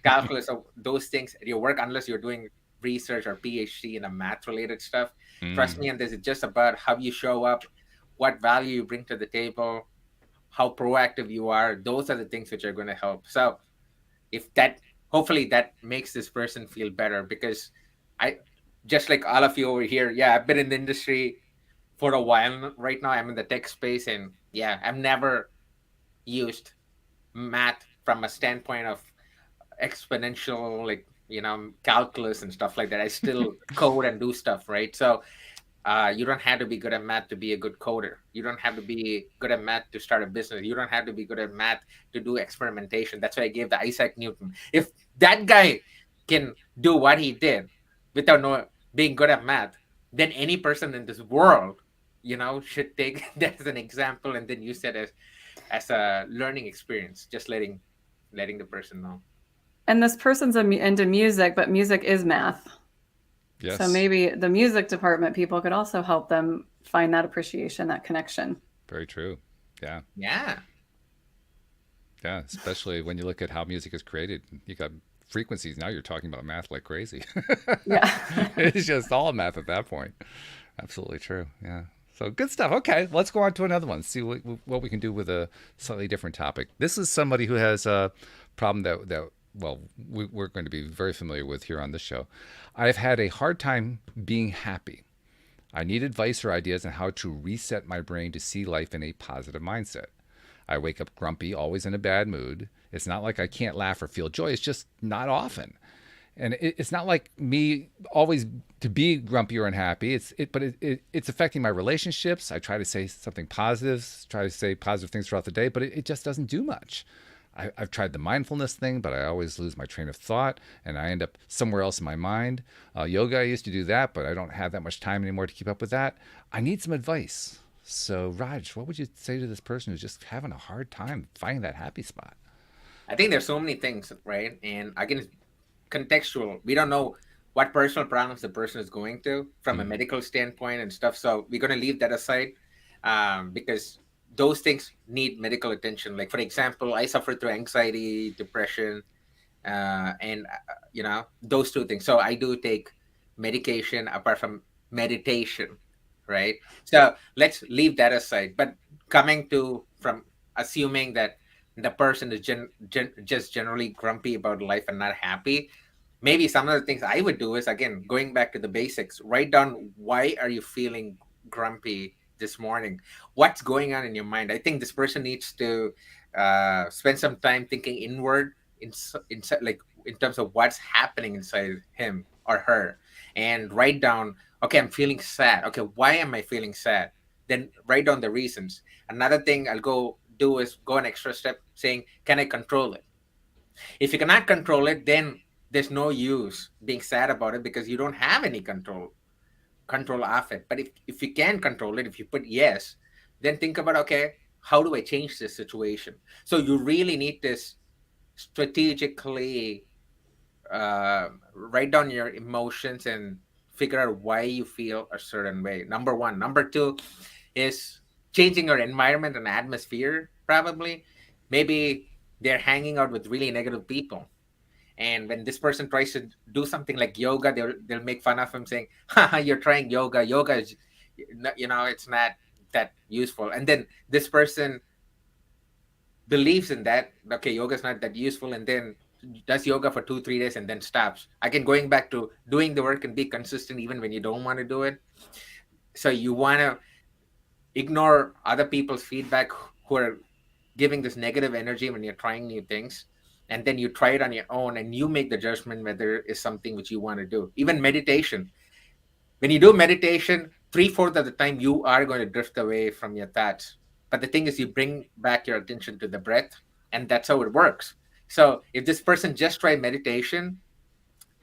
calculus or those things at your work unless you're doing research or PhD in a math related stuff. Trust Mm. me, and this is just about how you show up, what value you bring to the table, how proactive you are. Those are the things which are going to help. So if that, hopefully that makes this person feel better, because I, just like all of you over here, yeah, I've been in the industry for a while right now. I'm in the tech space, and yeah, I've never used math from a standpoint of exponential, like, calculus and stuff like that. I still code and do stuff, right? So you don't have to be good at math to be a good coder. You don't have to be good at math to start a business. You don't have to be good at math to do experimentation. That's why I gave the Isaac Newton. If that guy can do what he did without being good at math, then any person in this world, should take that as an example and then use it as a learning experience. Just letting the person know. And this person's into music, but music is math. So Yes. maybe the music department people could also help them find that appreciation, that connection. Very true. Yeah. Yeah. Yeah. Especially when you look at how music is created. You got frequencies. Now you're talking about math like crazy. Yeah. It's just all math at that point. Absolutely true. Yeah. So good stuff. Okay, let's go on to another one. See what we can do with a slightly different topic. This is somebody who has a problem that well, we're going to be very familiar with here on this show. I've had a hard time being happy. I need advice or ideas on how to reset my brain to see life in a positive mindset. I wake up grumpy, always in a bad mood. It's not like I can't laugh or feel joy. It's just not often. And it's not like me always to be grumpy or unhappy. It's affecting my relationships. I try to say something positive, try to say positive things throughout the day, but it just doesn't do much. I've tried the mindfulness thing, but I always lose my train of thought and I end up somewhere else in my mind. Yoga, I used to do that, but I don't have that much time anymore to keep up with that. I need some advice. So, Raj, what would you say to this person who's just having a hard time finding that happy spot? I think there's so many things, right? And again, contextual. We don't know what personal problems the person is going through from a Mm. medical standpoint and stuff. So we're going to leave that aside, because those things need medical attention. Like, for example, I suffer through anxiety, depression, and those two things. So I do take medication apart from meditation, right? So let's leave that aside. But coming to from assuming that the person is just generally grumpy about life and not happy, maybe some of the things I would do is, again, going back to the basics, write down why are you feeling grumpy this morning, what's going on in your mind. I think this person needs to spend some time thinking inward, inside, like in terms of what's happening inside him or her, and write down, okay, I'm feeling sad. Okay, why am I feeling sad? Then write down the reasons. Another thing I'll go do is go an extra step, saying, can I control it? If you cannot control it, then there's no use being sad about it, because you don't have any control of it. But if you can control it, if you put yes, then think about, okay, how do I change this situation? So you really need this strategically, write down your emotions and figure out why you feel a certain way. Number one. Number two is changing your environment and atmosphere, probably. Maybe they're hanging out with really negative people. And when this person tries to do something like yoga, they'll make fun of him, saying, haha, you're trying yoga. Yoga is, it's not that useful. And then this person believes in that, okay, yoga is not that useful, and then does yoga for 2 3 days and then stops. Again, going back to doing the work and be consistent even when you don't want to do it. So you want to ignore other people's feedback who are giving this negative energy when you're trying new things, and then you try it on your own and you make the judgment whether it's something which you want to do. Even meditation, when you do meditation, 3/4 of the time you are going to drift away from your thoughts. But the thing is, you bring back your attention to the breath, and that's how it works. So if this person just tried meditation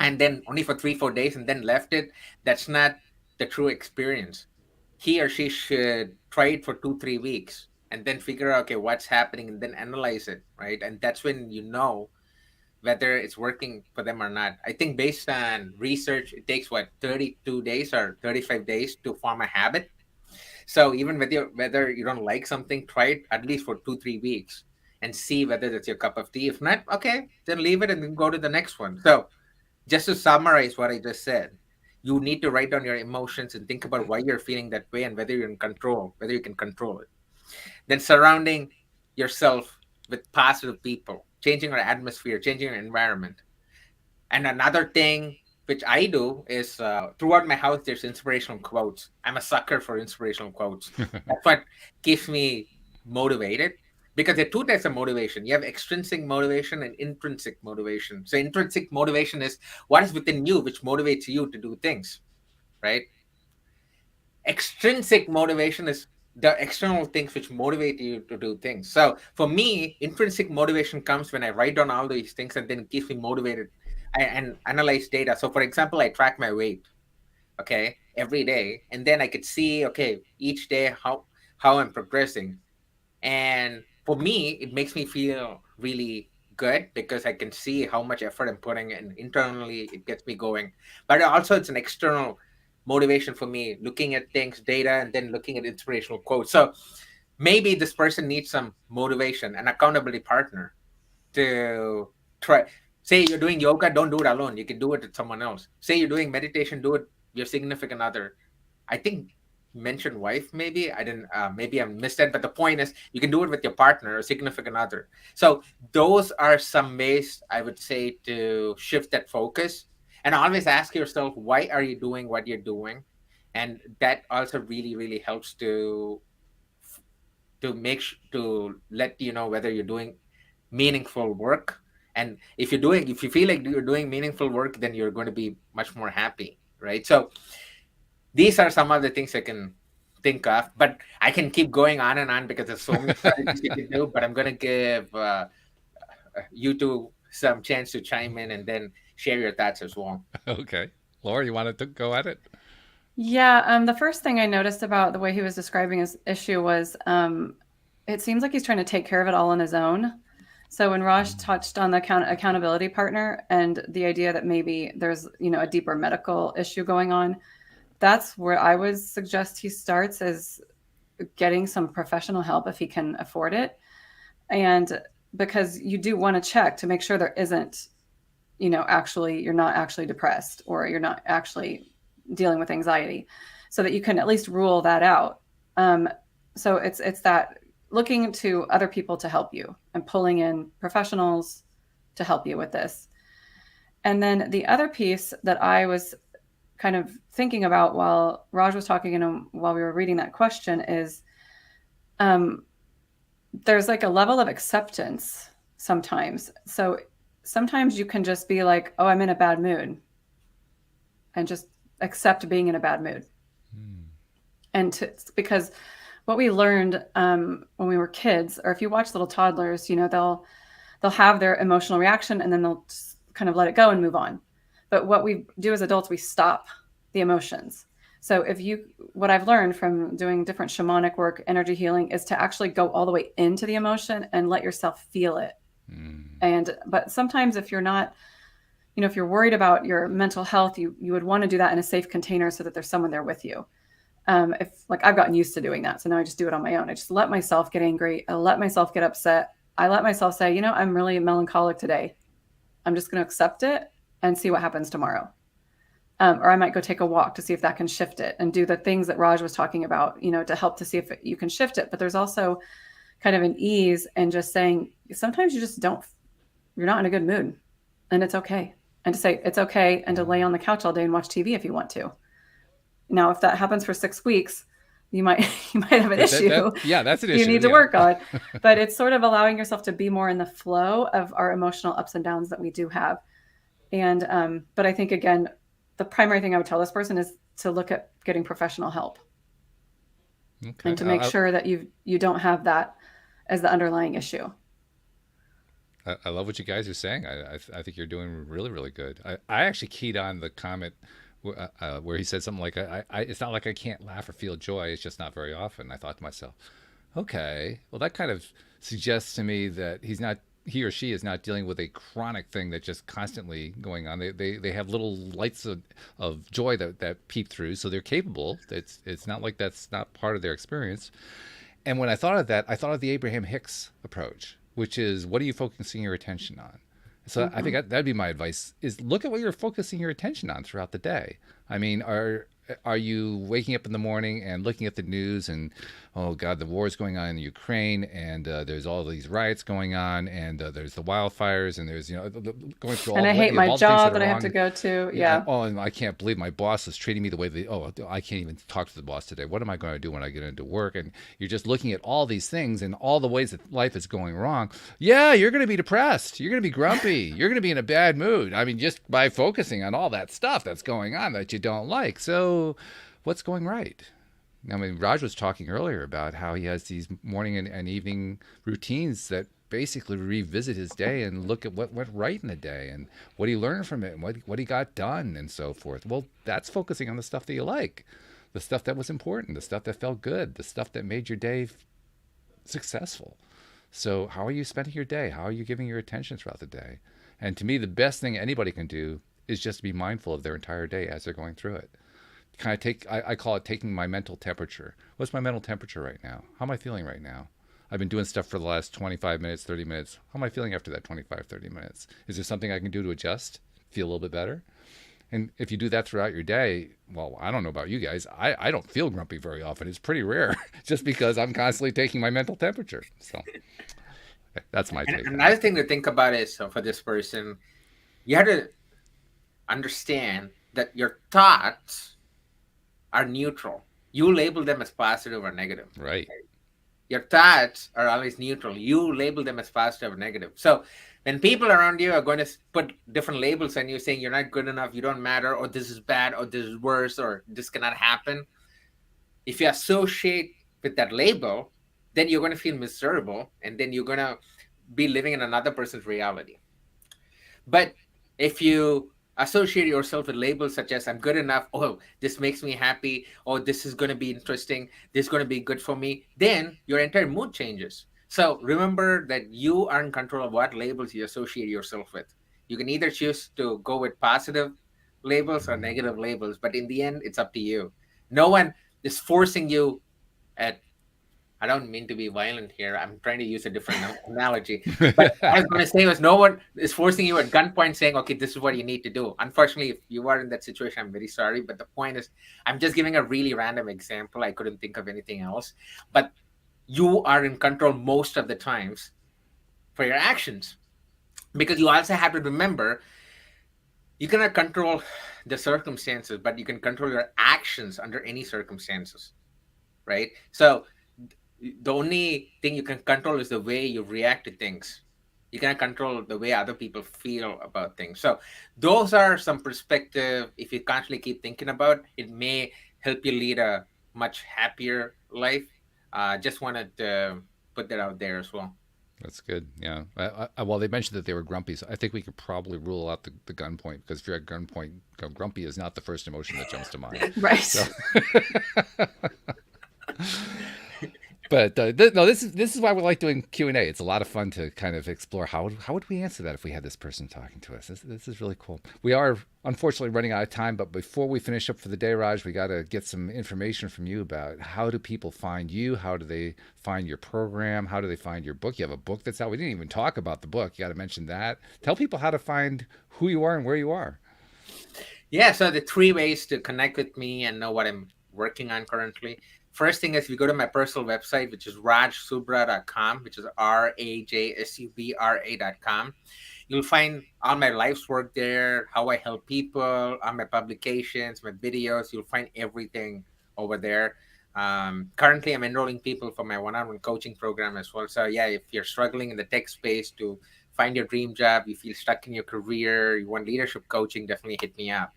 and then only for 3 4 days and then left it, that's not the true experience. He or she should try it for 2 3 weeks and then figure out, okay, what's happening, and then analyze it, right? And that's when you know whether it's working for them or not. I think based on research, it takes what, 32 days or 35 days to form a habit. So even whether you don't like something, try it at least for 2 3 weeks and see whether that's your cup of tea. If not, okay, then leave it and then go to the next one. So just to summarize what I just said, you need to write down your emotions and think about why you're feeling that way and whether you're in control, whether you can control it. Then surrounding yourself with positive people, changing your atmosphere, changing your environment. And another thing which I do is throughout my house, there's inspirational quotes. I'm a sucker for inspirational quotes. That's what keeps me motivated because there are two types of motivation. You have extrinsic motivation and intrinsic motivation. So, intrinsic motivation is what is within you which motivates you to do things, right? Extrinsic motivation is the external things which motivate you to do things. So for me, intrinsic motivation comes when I write down all these things and then it keeps me motivated and analyze data. So for example, I track my weight, okay, every day, and then I could see, okay, each day how I'm progressing. And for me, it makes me feel really good because I can see how much effort I'm putting, and internally it gets me going. But also, it's an external motivation for me, looking at things, data, and then looking at inspirational quotes. So maybe this person needs some motivation, an accountability partner to try. Say you're doing yoga, don't do it alone. You can do it with someone else. Say you're doing meditation, do it with your significant other. I think mentioned wife, maybe I didn't, maybe I missed it, but the point is you can do it with your partner or significant other. So those are some ways I would say to shift that focus, and always ask yourself, why are you doing what you're doing? And that also really helps to let you know whether you're doing meaningful work. And if you feel like you're doing meaningful work, then you're going to be much more happy, right? So these are some of the things I can think of, but I can keep going on and on because there's so many strategies you can do. But I'm going to give you two some chance to chime in and then share your thoughts as well. Okay. Laura, you wanted to go at it? Yeah, the first thing I noticed about the way he was describing his issue was it seems like he's trying to take care of it all on his own. So when Raj touched on the accountability partner and the idea that maybe there's, a deeper medical issue going on, that's where I would suggest he starts, is getting some professional help if he can afford it. And because you do want to check to make sure there isn't, actually, you're not actually depressed or you're not actually dealing with anxiety, so that you can at least rule that out. So it's that looking to other people to help you and pulling in professionals to help you with this. And then the other piece that I was kind of thinking about while Raj was talking and while we were reading that question is there's like a level of acceptance sometimes. So sometimes you can just be like, oh, I'm in a bad mood, and just accept being in a bad mood. And because what we learned when we were kids, or if you watch little toddlers, they'll have their emotional reaction and then they'll just kind of let it go and move on. But what we do as adults, we stop the emotions. So what I've learned from doing different shamanic work, energy healing, is to actually go all the way into the emotion and let yourself feel it. But sometimes if you're not, if you're worried about your mental health, you would want to do that in a safe container so that there's someone there with you. If like I've gotten used to doing that, so now I just do it on my own. I just let myself get angry. I let myself get upset. I let myself say, I'm really melancholic today. I'm just going to accept it and see what happens tomorrow. Or I might go take a walk to see if that can shift it, and do the things that Raj was talking about, to help to see if you can shift it. But there's also kind of an ease and just saying, sometimes you're not in a good mood, and it's okay. And to say it's okay, and to lay on the couch all day and watch TV if you want to. Now, if that happens for 6 weeks, you might have an issue. That's an issue you need to work on. But it's sort of allowing yourself to be more in the flow of our emotional ups and downs that we do have. And but I think, again, the primary thing I would tell this person is to look at getting professional help. Okay. And to make sure that you don't have that as the underlying issue. I love what you guys are saying. I think you're doing really, really good. I actually keyed on the comment where he said something like, it's not like I can't laugh or feel joy. It's just not very often. I thought to myself, okay, well, that kind of suggests to me that he's not he or she is not dealing with a chronic thing that's just constantly going on. They have little lights of joy that peep through, so they're capable. It's not like that's not part of their experience. And when I thought of that, I thought of the Abraham Hicks approach, which is, what are you focusing your attention on? So I think that'd be my advice: is look at what you're focusing your attention on throughout the day. I mean, are you waking up in the morning and looking at the news and, oh God, the war is going on in Ukraine, and there's all these riots going on, and there's the wildfires, and there's going through all And I hate my all the things job that that are I have to wrong. go to. Yeah. Yeah. Oh, and I can't believe my boss is treating me the way I can't even talk to the boss today. What am I going to do when I get into work? And you're just looking at all these things and all the ways that life is going wrong. Yeah, you're going to be depressed. You're going to be grumpy. You're going to be in a bad mood. I mean, just by focusing on all that stuff that's going on that you don't like. So what's going right? I mean, Raj was talking earlier about how he has these morning and evening routines that basically revisit his day and look at what went right in the day and what he learned from it and what he got done and so forth. Well, that's focusing on the stuff that you like, the stuff that was important, the stuff that felt good, the stuff that made your day successful. So how are you spending your day? How are you giving your attention throughout the day? And to me, the best thing anybody can do is just to be mindful of their entire day as they're going through it. Kind of I call it taking my mental temperature. What's my mental temperature right now? How am I feeling right now? I've been doing stuff for the last 25 minutes, 30 minutes. How am I feeling after that 25, 30 minutes? Is there something I can do to adjust, feel a little bit better? And if you do that throughout your day, well, I don't know about you guys. I don't feel grumpy very often. It's pretty rare just because I'm constantly taking my mental temperature. So that's my And take on another it. thing to think about is, for this person, you have to understand that your thoughts are neutral. You label them as positive or negative. Right. Your thoughts are always neutral. You label them as positive or negative. So when people around you are going to put different labels on you, saying you're not good enough, you don't matter, or this is bad, or this is worse, or this cannot happen, if you associate with that label, then you're going to feel miserable, and then you're going to be living in another person's reality. But if you associate yourself with labels such as, I'm good enough, oh, this makes me happy, oh, this is going to be interesting, this is going to be good for me, then your entire mood changes. So remember that you are in control of what labels you associate yourself with. You can either choose to go with positive labels or negative labels, but in the end, it's up to you. No one is forcing you at, I don't mean to be violent here. I'm trying to use a different analogy. But what I was going to say was, no one is forcing you at gunpoint saying, okay, this is what you need to do. Unfortunately, if you are in that situation, I'm very sorry. But the point is, I'm just giving a really random example. I couldn't think of anything else. But you are in control most of the times for your actions. Because you also have to remember, you cannot control the circumstances, but you can control your actions under any circumstances, right? So the only thing you can control is the way you react to things. You cannot control the way other people feel about things. So those are some perspective. If you constantly keep thinking about, it may help you lead a much happier life. Just wanted to put that out there as well. That's good. Yeah. Well, they mentioned that they were grumpy, so I think we could probably rule out the gunpoint, because if you're at gunpoint, grumpy is not the first emotion that jumps to mind. Right. So, but no, this is why we like doing Q&A. It's a lot of fun to kind of explore how would we answer that if we had this person talking to us. This is really cool. We are unfortunately running out of time, but before we finish up for the day, Raj, we got to get some information from you about how do people find you? How do they find your program? How do they find your book? You have a book that's out. We didn't even talk about the book. You got to mention that. Tell people how to find who you are and where you are. Yeah, so the 3 ways to connect with me and know what I'm working on currently. First thing is, if you go to my personal website, which is rajsubra.com, which is rajsubra.com. You'll find all my life's work there, how I help people, all my publications, my videos. You'll find everything over there. Currently, I'm enrolling people for my one-on-one coaching program as well. So yeah, if you're struggling in the tech space to find your dream job, you feel stuck in your career, you want leadership coaching, definitely hit me up.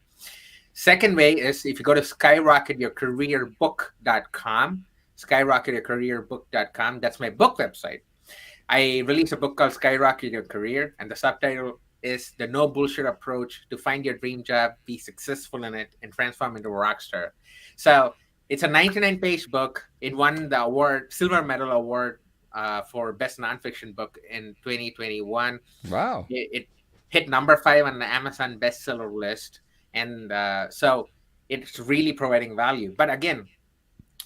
Second way is, if you go to skyrocketyourcareerbook.com, skyrocketyourcareerbook.com, that's my book website. I released a book called Skyrocket Your Career, and the subtitle is The No Bullshit Approach to Find Your Dream Job, Be Successful in It, and Transform into a Rock Star. So it's a 99-page book. It won the award, Silver Medal Award, for best nonfiction book in 2021. Wow. It hit number 5 on the Amazon bestseller list, and so it's really providing value. But again,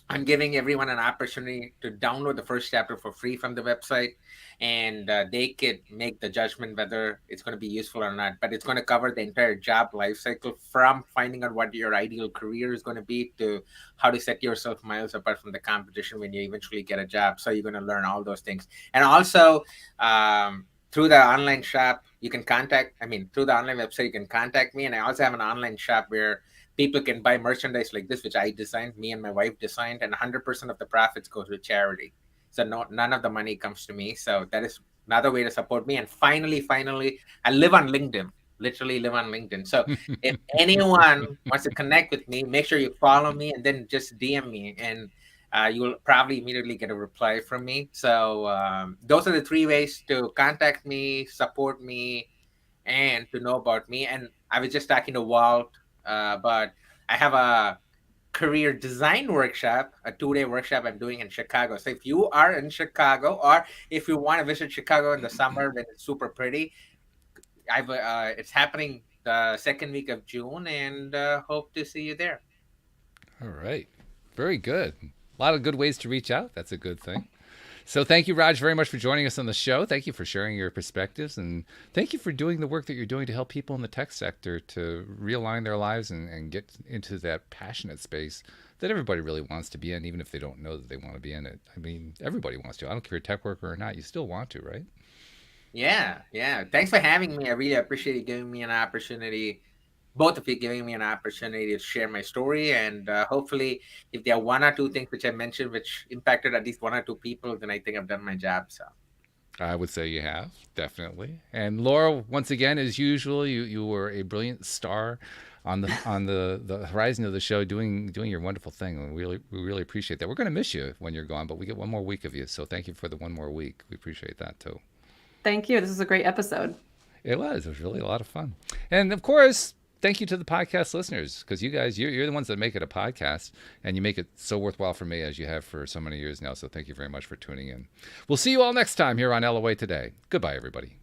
I'm giving everyone an opportunity to download the first chapter for free from the website, and they could make the judgment whether it's going to be useful or not. But it's going to cover the entire job life cycle, from finding out what your ideal career is going to be to how to set yourself miles apart from the competition when you eventually get a job. So you're going to learn all those things. And also, through the online shop, you can through the online website, you can contact me. And I also have an online shop where people can buy merchandise like this, which I designed, me and my wife designed, and 100% of the profits go to charity. So none of the money comes to me. So that is another way to support me. And finally, I live on LinkedIn, literally live on LinkedIn. So if anyone wants to connect with me, make sure you follow me and then just DM me, and you will probably immediately get a reply from me. So those are the 3 ways to contact me, support me, and to know about me. And I was just talking to Walt, but I have a career design workshop, a 2-day workshop I'm doing in Chicago. So if you are in Chicago, or if you want to visit Chicago in the summer when it's super pretty, it's happening the second week of June, and hope to see you there. All right. Very good. A lot of good ways to reach out. That's a good thing. So thank you, Raj, very much for joining us on the show. Thank you for sharing your perspectives, and thank you for doing the work that you're doing to help people in the tech sector to realign their lives and get into that passionate space that everybody really wants to be in, even if they don't know that they want to be in it. I mean, everybody wants to. I don't care if you're a tech worker or not. You still want to, right? Yeah. Thanks for having me. I really appreciate you giving me an opportunity, both of you giving me an opportunity to share my story. And hopefully, if there are 1 or 2 things which I mentioned which impacted at least 1 or 2 people, then I think I've done my job. So I would say you have, definitely. And Laura, once again, as usual, you were a brilliant star on the horizon of the show, doing your wonderful thing. And we really appreciate that. We're going to miss you when you're gone, but we get 1 more week of you. So thank you for the 1 more week. We appreciate that too. Thank you. This is a great episode. It was really a lot of fun. And of course, thank you to the podcast listeners, because you guys, you're the ones that make it a podcast, and you make it so worthwhile for me as you have for so many years now. So thank you very much for tuning in. We'll see you all next time here on LOA Today. Goodbye, everybody.